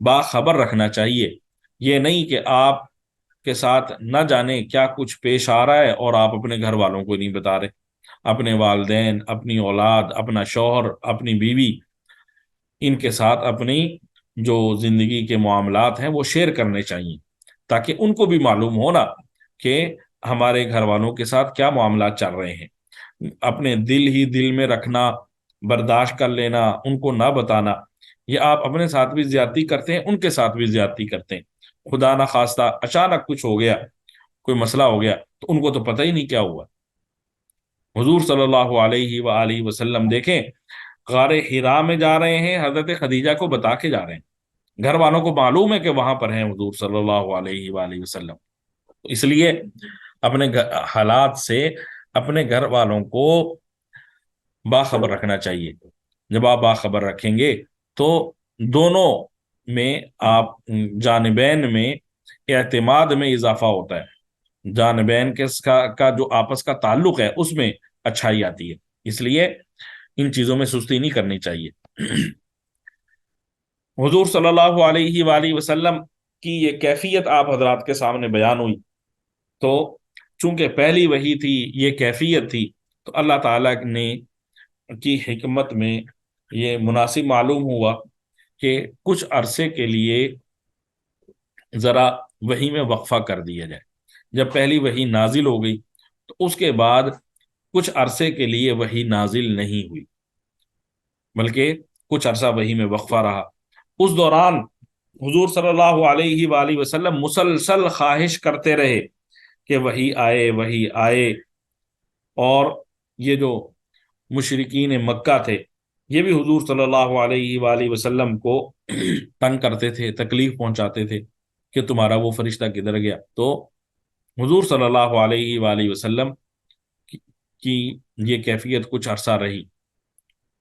باخبر رکھنا چاہیے۔ یہ نہیں کہ آپ کے ساتھ نہ جانے کیا کچھ پیش آ رہا ہے اور آپ اپنے گھر والوں کو نہیں بتا رہے۔ اپنے والدین، اپنی اولاد، اپنا شوہر، اپنی بیوی، ان کے ساتھ اپنی جو زندگی کے معاملات ہیں وہ شیئر کرنے چاہیے، تاکہ ان کو بھی معلوم ہونا کہ ہمارے گھر والوں کے ساتھ کیا معاملات چل رہے ہیں۔ اپنے دل ہی دل میں رکھنا، برداشت کر لینا، ان کو نہ بتانا، یہ آپ اپنے ساتھ بھی زیادتی کرتے ہیں، ان کے ساتھ بھی زیادتی کرتے ہیں۔ خدا نہ خواستہ اچانک کچھ ہو گیا، کوئی مسئلہ ہو گیا، تو ان کو تو پتہ ہی نہیں کیا ہوا۔ حضور صلی اللہ علیہ وآلہ وسلم دیکھیں، غار حرا میں جا رہے ہیں، حضرت خدیجہ کو بتا کے جا رہے ہیں، گھر والوں کو معلوم ہے کہ وہاں پر ہیں حضور صلی اللہ علیہ وآلہ وسلم۔ اس لیے اپنے حالات سے اپنے گھر والوں کو باخبر رکھنا چاہیے۔ جب آپ باخبر رکھیں گے تو دونوں میں، آپ جانبین میں اعتماد میں اضافہ ہوتا ہے، جانبین کا جو آپس کا تعلق ہے اس میں اچھائی آتی ہے۔ اس لیے ان چیزوں میں سستی نہیں کرنی چاہیے۔ حضور صلی اللہ علیہ وآلہ وسلم کی یہ کیفیت آپ حضرات کے سامنے بیان ہوئی، تو چونکہ پہلی وحی تھی، یہ کیفیت تھی، تو اللہ تعالیٰ نے کی حکمت میں یہ مناسب معلوم ہوا کہ کچھ عرصے کے لیے ذرا وحی میں وقفہ کر دیا جائے۔ جب پہلی وحی نازل ہو گئی تو اس کے بعد کچھ عرصے کے لیے وحی نازل نہیں ہوئی، بلکہ کچھ عرصہ وحی میں وقفہ رہا۔ اس دوران حضور صلی اللہ علیہ وآلہ وسلم مسلسل خواہش کرتے رہے کہ وحی آئے، وحی آئے۔ اور یہ جو مشرکین مکہ تھے، یہ بھی حضور صلی اللہ علیہ وآلہ وسلم کو تنگ کرتے تھے، تکلیف پہنچاتے تھے کہ تمہارا وہ فرشتہ کدھر گیا۔ تو حضور صلی اللہ علیہ وآلہ وسلم کی یہ کیفیت کچھ عرصہ رہی،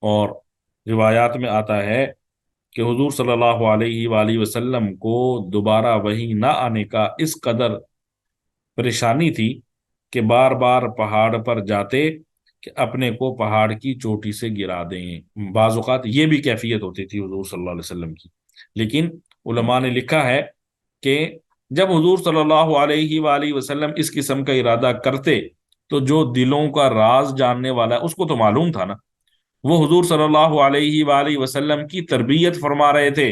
اور روایات میں آتا ہے کہ حضور صلی اللہ علیہ وآلہ وسلم کو دوبارہ وحی نہ آنے کا اس قدر پریشانی تھی کہ بار بار پہاڑ پر جاتے کہ اپنے کو پہاڑ کی چوٹی سے گرا دیں۔ بعض اوقات یہ بھی کیفیت ہوتی تھی حضور صلی اللہ علیہ وسلم کی۔ لیکن علماء نے لکھا ہے کہ جب حضور صلی اللہ علیہ وآلہ وسلم اس قسم کا ارادہ کرتے تو جو دلوں کا راز جاننے والا ہے اس کو تو معلوم تھا نا، وہ حضور صلی اللہ علیہ وآلہ وسلم کی تربیت فرما رہے تھے۔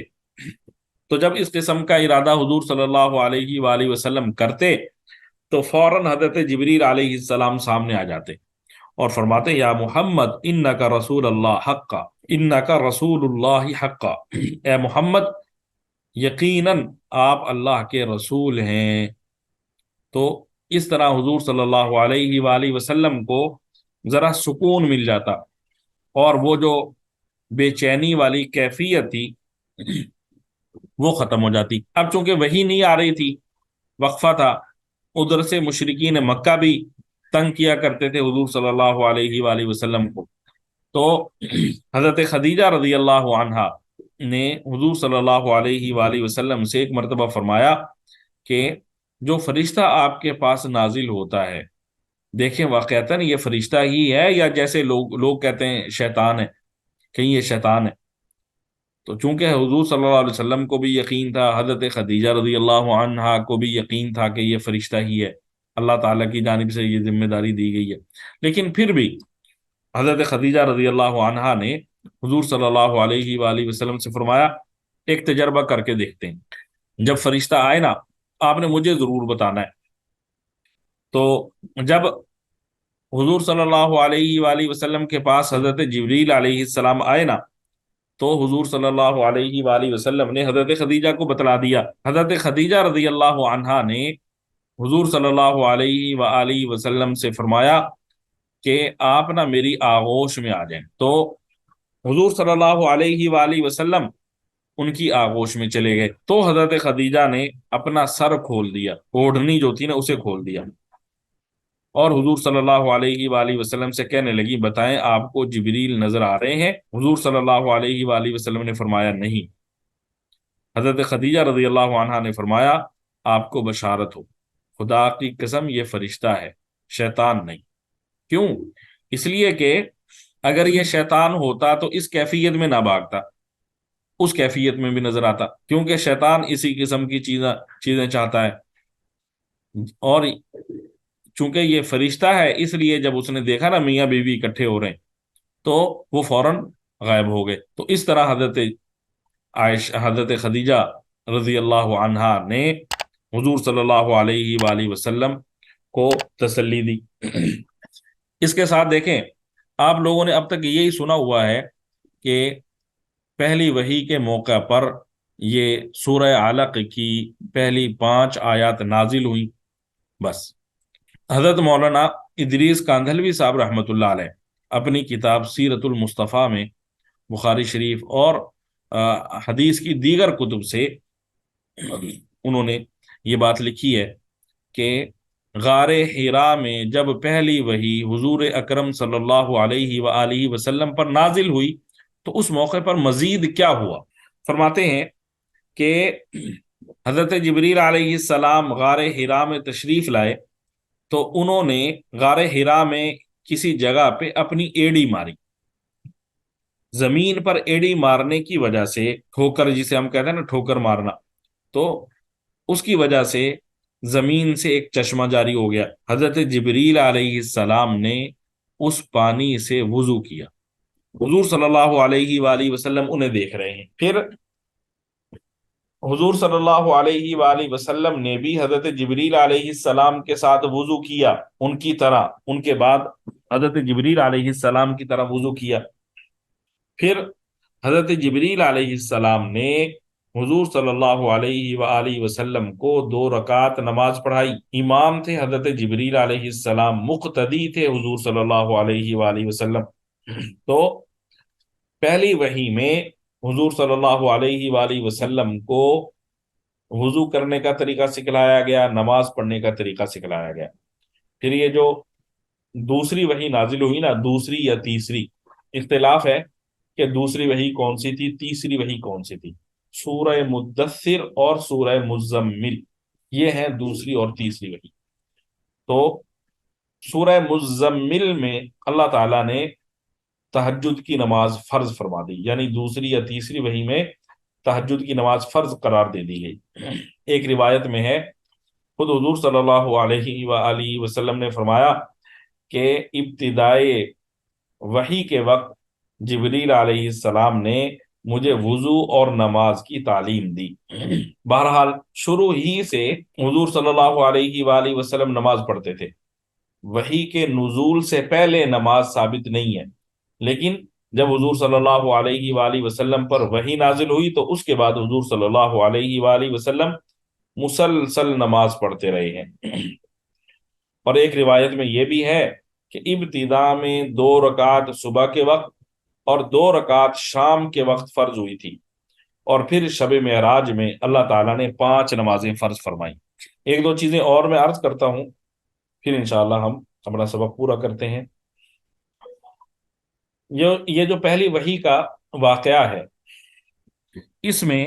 تو جب اس قسم کا ارادہ حضور صلی اللہ علیہ وآلہ وسلم کرتے تو فوراً حضرت جبریل علیہ السلام سامنے آ جاتے اور فرماتے، یا محمد انکا رسول اللہ حقا، انکا رسول اللہ حقا، اے محمد یقیناً آپ اللہ کے رسول ہیں۔ تو اس طرح حضور صلی اللہ علیہ وآلہ وسلم کو ذرا سکون مل جاتا، اور وہ جو بے چینی والی کیفیت تھی وہ ختم ہو جاتی۔ اب چونکہ وحی نہیں آ رہی تھی، وقفہ تھا، ادھر سے مشرکین مکہ بھی تنگ کیا کرتے تھے حضور صلی اللہ علیہ وآلہ وسلم کو، تو حضرت خدیجہ رضی اللہ عنہا نے حضور صلی اللہ علیہ وآلہ وسلم سے ایک مرتبہ فرمایا کہ جو فرشتہ آپ کے پاس نازل ہوتا ہے، دیکھیں واقعتاً یہ فرشتہ ہی ہے یا جیسے لوگ کہتے ہیں شیطان ہے، کہیں یہ شیطان ہے؟ تو چونکہ حضور صلی اللہ علیہ وسلم کو بھی یقین تھا، حضرت خدیجہ رضی اللہ عنہا کو بھی یقین تھا کہ یہ فرشتہ ہی ہے، اللہ تعالیٰ کی جانب سے یہ ذمہ داری دی گئی ہے، لیکن پھر بھی حضرت خدیجہ رضی اللہ عنہا نے حضور صلی اللہ علیہ وآلہ وسلم سے فرمایا، ایک تجربہ کر کے دیکھتے ہیں، جب فرشتہ آئے نا آپ نے مجھے ضرور بتانا ہے۔ تو جب حضور صلی اللہ علیہ وآلہ وسلم کے پاس حضرت جبریل علیہ السلام آئے نا، تو حضور صلی اللہ علیہ وآلہ وسلم نے حضرت خدیجہ کو بتلا دیا۔ حضرت خدیجہ رضی اللہ عنہا نے حضور صلی اللہ علیہ وآلہ وسلم سے فرمایا کہ آپ نا میری آغوش میں آ جائیں۔ تو حضور صلی اللہ علیہ وآلہ وسلم ان کی آغوش میں چلے گئے، تو حضرت خدیجہ نے اپنا سر کھول دیا، اوڑھنی جو تھی نا اسے کھول دیا، اور حضور صلی اللہ علیہ وآلہ وسلم سے کہنے لگی، بتائیں آپ کو جبریل نظر آ رہے ہیں؟ حضور صلی اللہ علیہ وآلہ وسلم نے فرمایا نہیں۔ حضرت خدیجہ رضی اللہ عنہا نے فرمایا، آپ کو بشارت ہو، خدا کی قسم یہ فرشتہ ہے، شیطان نہیں۔ کیوں؟ اس لیے کہ اگر یہ شیطان ہوتا تو اس کیفیت میں نہ بھاگتا، اس کیفیت میں بھی نظر آتا، کیونکہ شیطان اسی قسم کی چیزیں چاہتا ہے۔ اور چونکہ یہ فرشتہ ہے اس لیے جب اس نے دیکھا نا میاں بیوی اکٹھے ہو رہے ہیں تو وہ فوراً غائب ہو گئے۔ تو اس طرح حضرت خدیجہ رضی اللہ عنہا نے حضور صلی اللہ علیہ وآلہ وسلم کو تسلی دی۔ اس کے ساتھ دیکھیں، آپ لوگوں نے اب تک یہی سنا ہوا ہے کہ پہلی وحی کے موقع پر یہ سورہ علق کی پہلی 5 آیات نازل ہوئی بس۔ حضرت مولانا ادریس کاندھلوی صاحب رحمۃ اللہ علیہ اپنی کتاب سیرت المصطفیٰ میں بخاری شریف اور حدیث کی دیگر کتب سے انہوں نے یہ بات لکھی ہے کہ غار حرا میں جب پہلی وحی حضور اکرم صلی اللہ علیہ وآلہ وسلم پر نازل ہوئی تو اس موقع پر مزید کیا ہوا؟ فرماتے ہیں کہ حضرت جبریل علیہ السلام غار حرا میں تشریف لائے تو انہوں نے غار حرا میں کسی جگہ پہ اپنی ایڑی ماری۔ زمین پر ایڑی مارنے کی وجہ سے، ٹھوکر جسے ہم کہتے ہیں نا ٹھوکر مارنا، تو اس کی وجہ سے زمین سے ایک چشمہ جاری ہو گیا۔ حضرت جبریل علیہ السلام نے اس پانی سے وضو کیا۔ حضور صلی اللہ علیہ وآلہ وسلم انہیں دیکھ رہے ہیں۔ پھر حضور صلی اللہ علیہ وآلہ وسلم نے بھی حضرت جبریل علیہ السلام کے ساتھ وضو کیا ان کی طرح، ان کے بعد حضرت جبریل علیہ السلام کی طرح وضو کیا۔ پھر حضرت جبریل علیہ السلام نے حضور صلی اللہ علیہ وآلہ وسلم کو 2 رکعت نماز پڑھائی۔ امام تھے حضرت جبریل علیہ السلام، مقتدی تھے حضور صلی اللہ علیہ وآلہ وسلم۔ تو پہلی وحی میں حضور صلی اللہ علیہ وآلہ وسلم کو وضو کرنے کا طریقہ سکھلایا گیا، نماز پڑھنے کا طریقہ سکھلایا گیا۔ پھر یہ جو دوسری وحی نازل ہوئی نا، دوسری یا تیسری، اختلاف ہے کہ دوسری وحی کون سی تھی، تیسری وحی کون سی تھی۔ سورہ مدثر اور سورہ مزمل، یہ ہیں دوسری اور تیسری وحی۔ تو سورہ مزمل میں اللہ تعالیٰ نے تہجد کی نماز فرض فرما دی، یعنی دوسری یا تیسری وحی میں تہجد کی نماز فرض قرار دے دی گئی۔ ایک روایت میں ہے خود حضور صلی اللہ علیہ وآلہ وسلم نے فرمایا کہ ابتدائے وحی کے وقت جبریل علیہ السلام نے مجھے وضو اور نماز کی تعلیم دی۔ بہرحال شروع ہی سے حضور صلی اللہ علیہ وآلہ وسلم نماز پڑھتے تھے۔ وحی کے نزول سے پہلے نماز ثابت نہیں ہے، لیکن جب حضور صلی اللہ علیہ وآلہ وسلم پر وحی نازل ہوئی تو اس کے بعد حضور صلی اللہ علیہ وآلہ وسلم مسلسل نماز پڑھتے رہے ہیں۔ اور ایک روایت میں یہ بھی ہے کہ ابتدا میں 2 رکعت صبح کے وقت اور 2 رکعت شام کے وقت فرض ہوئی تھی، اور پھر شب معراج میں اللہ تعالیٰ نے 5 نمازیں فرض فرمائیں۔ 1-2 چیزیں اور میں عرض کرتا ہوں، پھر انشاءاللہ ہم اپنا سبق پورا کرتے ہیں۔ یہ جو پہلی وحی کا واقعہ ہے، اس میں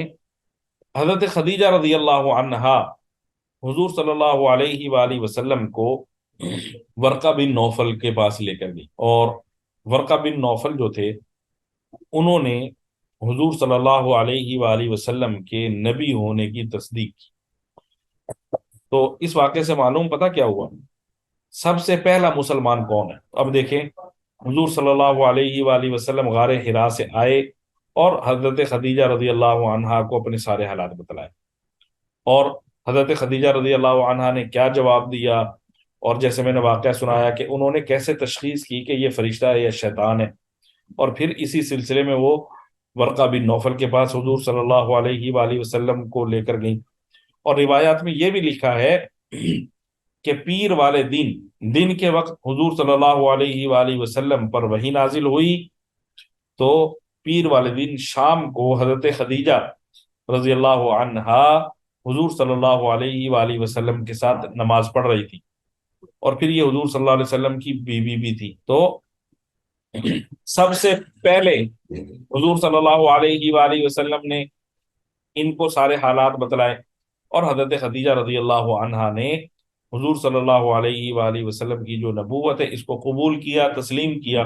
حضرت خدیجہ رضی اللہ عنہا حضور صلی اللہ علیہ وآلہ وسلم کو ورقہ بن نوفل کے پاس لے کر گئی، اور ورقہ بن نوفل جو تھے انہوں نے حضور صلی اللہ علیہ وآلہ وسلم کے نبی ہونے کی تصدیق کی۔ تو اس واقعے سے معلوم پتہ کیا ہوا؟ سب سے پہلا مسلمان کون ہے؟ اب دیکھیں، حضور صلی اللہ علیہ وآلہ وسلم غار حرا سے آئے اور حضرت خدیجہ رضی اللہ عنہا کو اپنے سارے حالات بتلائے، اور حضرت خدیجہ رضی اللہ عنہا نے کیا جواب دیا، اور جیسے میں نے واقعہ سنایا کہ انہوں نے کیسے تشخیص کی کہ یہ فرشتہ ہے یا شیطان ہے، اور پھر اسی سلسلے میں وہ ورقہ بن نوفل کے پاس حضور صلی اللہ علیہ وآلہ وسلم کو لے کر گئیں۔ اور روایات میں یہ بھی لکھا ہے کہ پیر والے دن کے وقت حضور صلی اللہ علیہ وآلہ وسلم پر وحی نازل ہوئی، تو پیر والے دن شام کو حضرت خدیجہ رضی اللہ عنہا حضور صلی اللہ علیہ وآلہ وسلم کے ساتھ نماز پڑھ رہی تھی، اور پھر یہ حضور صلی اللہ علیہ وسلم کی بیوی بھی تھی۔ تو سب سے پہلے حضور صلی اللہ علیہ وآلہ وسلم نے ان کو سارے حالات بتلائے، اور حضرت خدیجہ رضی اللہ عنہا نے حضور صلی اللہ علیہ وآلہ وسلم کی جو نبوت ہے اس کو قبول کیا، تسلیم کیا،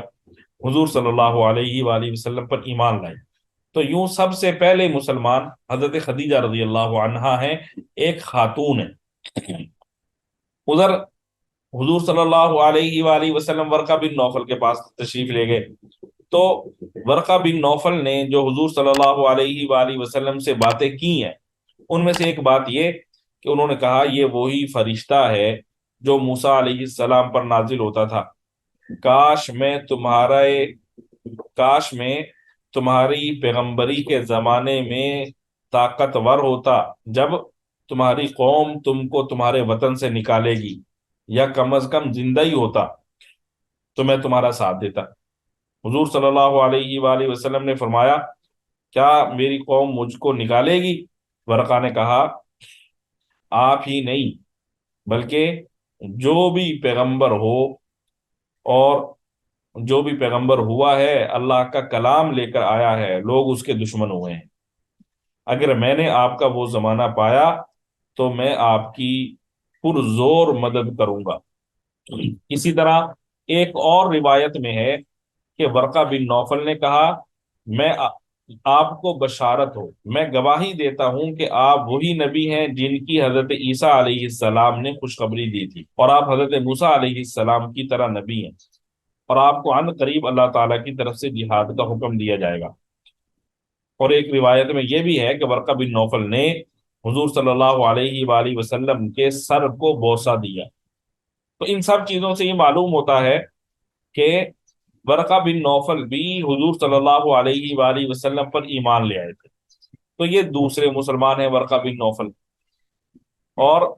حضور صلی اللہ علیہ وآلہ وسلم پر ایمان لائے۔ تو یوں سب سے پہلے مسلمان حضرت خدیجہ رضی اللہ عنہا ہیں، ایک خاتون ہے۔ ادھر حضور صلی اللہ علیہ وآلہ وسلم ورقہ بن نوفل کے پاس تشریف لے گئے. تو ورقہ بن نوفل نے جو حضور صلی اللہ علیہ وآلہ وسلم سے باتیں کی ہیں، ان میں سے ایک بات یہ کہ انہوں نے کہا یہ وہی فرشتہ ہے جو موسیٰ علیہ السلام پر نازل ہوتا تھا. کاش میں تمہاری پیغمبری کے زمانے میں طاقتور ہوتا جب تمہاری قوم تم کو تمہارے وطن سے نکالے گی، یا کم از کم زندہ ہی ہوتا تو میں تمہارا ساتھ دیتا. حضور صلی اللہ علیہ وآلہ وسلم نے فرمایا کیا میری قوم مجھ کو نکالے گی؟ ورقہ نے کہا آپ ہی نہیں بلکہ جو بھی پیغمبر ہو اور جو بھی پیغمبر ہوا ہے اللہ کا کلام لے کر آیا ہے، لوگ اس کے دشمن ہوئے ہیں. اگر میں نے آپ کا وہ زمانہ پایا تو میں آپ کی پرزور مدد کروں گا. اسی طرح ایک اور روایت میں ہے کہ ورقہ بن نوفل نے کہا میں آپ کو بشارت ہو، میں گواہی دیتا ہوں کہ آپ وہی نبی ہیں جن کی حضرت عیسیٰ علیہ السلام نے خوشخبری دی تھی، اور آپ حضرت موسیٰ علیہ السلام کی طرح نبی ہیں، اور آپ کو عن قریب اللہ تعالیٰ کی طرف سے جہاد کا حکم دیا جائے گا. اور ایک روایت میں یہ بھی ہے کہ ورقہ بن نوفل نے حضور صلی اللہ علیہ وآلہ وسلم کے سر کو بوسہ دیا. تو ان سب چیزوں سے یہ معلوم ہوتا ہے کہ ورقہ بن نوفل بھی حضور صلی اللہ علیہ وآلہ وسلم پر ایمان لے آئے تھے. تو یہ دوسرے مسلمان ہیں ورقہ بن نوفل. اور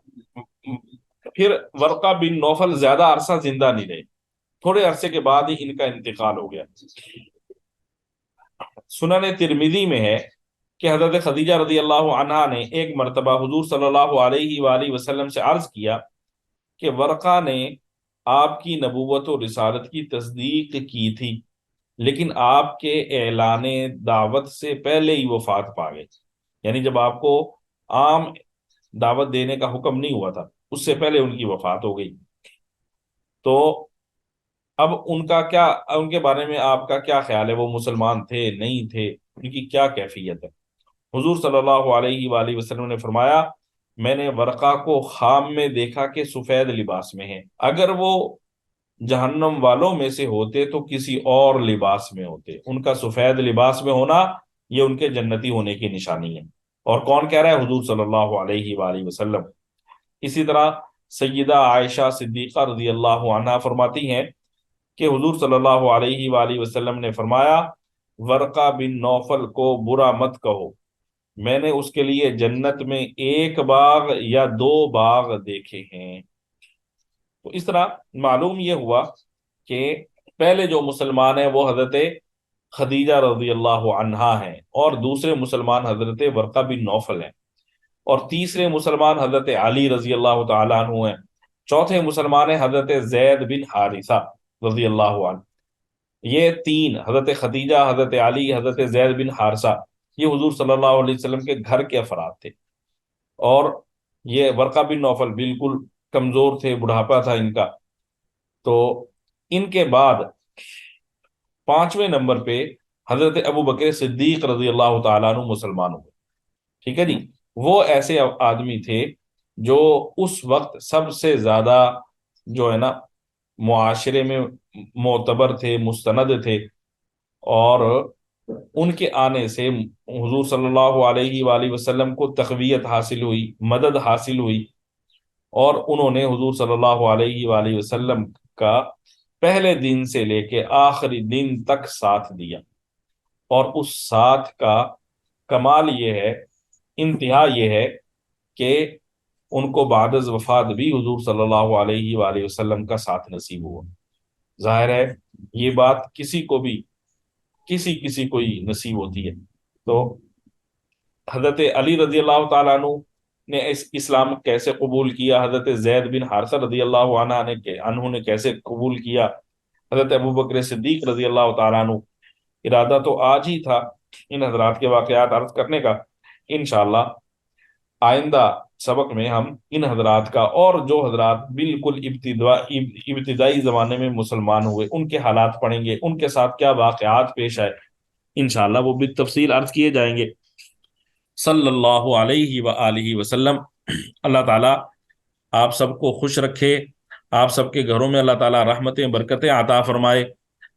پھر ورقہ بن نوفل زیادہ عرصہ زندہ نہیں رہے، تھوڑے عرصے کے بعد ہی ان کا انتقال ہو گیا. سنن ترمذی میں ہے کہ حضرت خدیجہ رضی اللہ عنہا نے ایک مرتبہ حضور صلی اللہ علیہ وآلہ وسلم سے عرض کیا کہ ورقہ نے آپ کی نبوت و رسالت کی تصدیق کی تھی، لیکن آپ کے اعلان دعوت سے پہلے ہی وفات پا گئے. یعنی جب آپ کو عام دعوت دینے کا حکم نہیں ہوا تھا، اس سے پہلے ان کی وفات ہو گئی. تو اب ان کے بارے میں آپ کا کیا خیال ہے؟ وہ مسلمان تھے نہیں تھے؟ ان کی کیا کیفیت ہے؟ حضور صلی اللہ علیہ وآلہ وسلم نے فرمایا میں نے ورقہ کو خام میں دیکھا کہ سفید لباس میں ہے، اگر وہ جہنم والوں میں سے ہوتے تو کسی اور لباس میں ہوتے. ان کا سفید لباس میں ہونا یہ ان کے جنتی ہونے کی نشانی ہے. اور کون کہہ رہا ہے؟ حضور صلی اللہ علیہ وآلہ وسلم. اسی طرح سیدہ عائشہ صدیقہ رضی اللہ عنہا فرماتی ہیں کہ حضور صلی اللہ علیہ وآلہ وسلم نے فرمایا ورقہ بن نوفل کو برا مت کہو، میں نے اس کے لیے جنت میں ایک باغ یا دو باغ دیکھے ہیں. تو اس طرح معلوم یہ ہوا کہ پہلے جو مسلمان ہیں وہ حضرت خدیجہ رضی اللہ عنہا ہیں، اور دوسرے مسلمان حضرت ورقہ بن نوفل ہیں، اور تیسرے مسلمان حضرت علی رضی اللہ تعالیٰ عنہ ہیں، چوتھے مسلمان ہیں حضرت زید بن حارثہ رضی اللہ عنہ. یہ تین حضرت خدیجہ، حضرت علی، حضرت زید بن حارثہ یہ حضور صلی اللہ علیہ وسلم کے گھر کے افراد تھے. اور یہ ورقہ بن نوفل بالکل کمزور تھے، بڑھاپا تھا ان کا. تو ان کے بعد پانچویں نمبر پہ حضرت ابو بکر صدیق رضی اللہ تعالیٰ عنہ مسلمان ہوئے. ٹھیک ہے جی. وہ ایسے آدمی تھے جو اس وقت سب سے زیادہ جو ہے نا معاشرے میں معتبر تھے، مستند تھے، اور ان کے آنے سے حضور صلی اللہ علیہ وآلہ وسلم کو تقویت حاصل ہوئی، مدد حاصل ہوئی، اور انہوں نے حضور صلی اللہ علیہ وآلہ وسلم کا پہلے دن سے لے کے آخری دن تک ساتھ دیا. اور اس ساتھ کا کمال یہ ہے، انتہا یہ ہے کہ ان کو بعد از وفات بھی حضور صلی اللہ علیہ وآلہ وسلم کا ساتھ نصیب ہوا. ظاہر ہے یہ بات کسی کو ہی نصیب ہوتی ہے. تو حضرت علی رضی اللہ تعالیٰ عنہ نے اسلام کیسے قبول کیا، حضرت زید بن حارثہ رضی اللہ عنہ نے کیسے قبول کیا، حضرت ابو بکر صدیق رضی اللہ تعالیٰ عنہ. ارادہ تو آج ہی تھا ان حضرات کے واقعات عرض کرنے کا. انشاءاللہ آئندہ سبق میں ہم ان حضرات کا، اور جو حضرات بالکل ابتدائی زمانے میں مسلمان ہوئے، ان کے حالات پڑھیں گے، ان کے ساتھ کیا واقعات پیش آئے، انشاءاللہ وہ بالتفصیل عرض کیے جائیں گے. صلی اللہ علیہ وآلہ وسلم. اللہ تعالیٰ آپ سب کو خوش رکھے، آپ سب کے گھروں میں اللہ تعالیٰ رحمتیں برکتیں عطا فرمائے،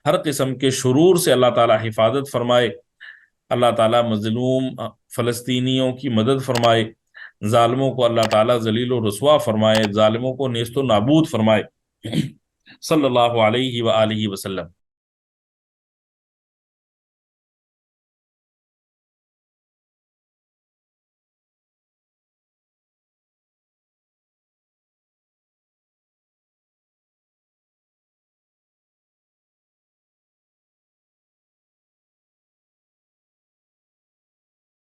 ہر قسم کے شرور سے اللہ تعالیٰ حفاظت فرمائے، اللہ تعالیٰ مظلوم فلسطینیوں کی مدد فرمائے، ظالموں کو اللہ تعالیٰ ذلیل و رسوا فرمائے، ظالموں کو نیست و نابود فرمائے۔ صلی اللہ علیہ وآلہ وسلم۔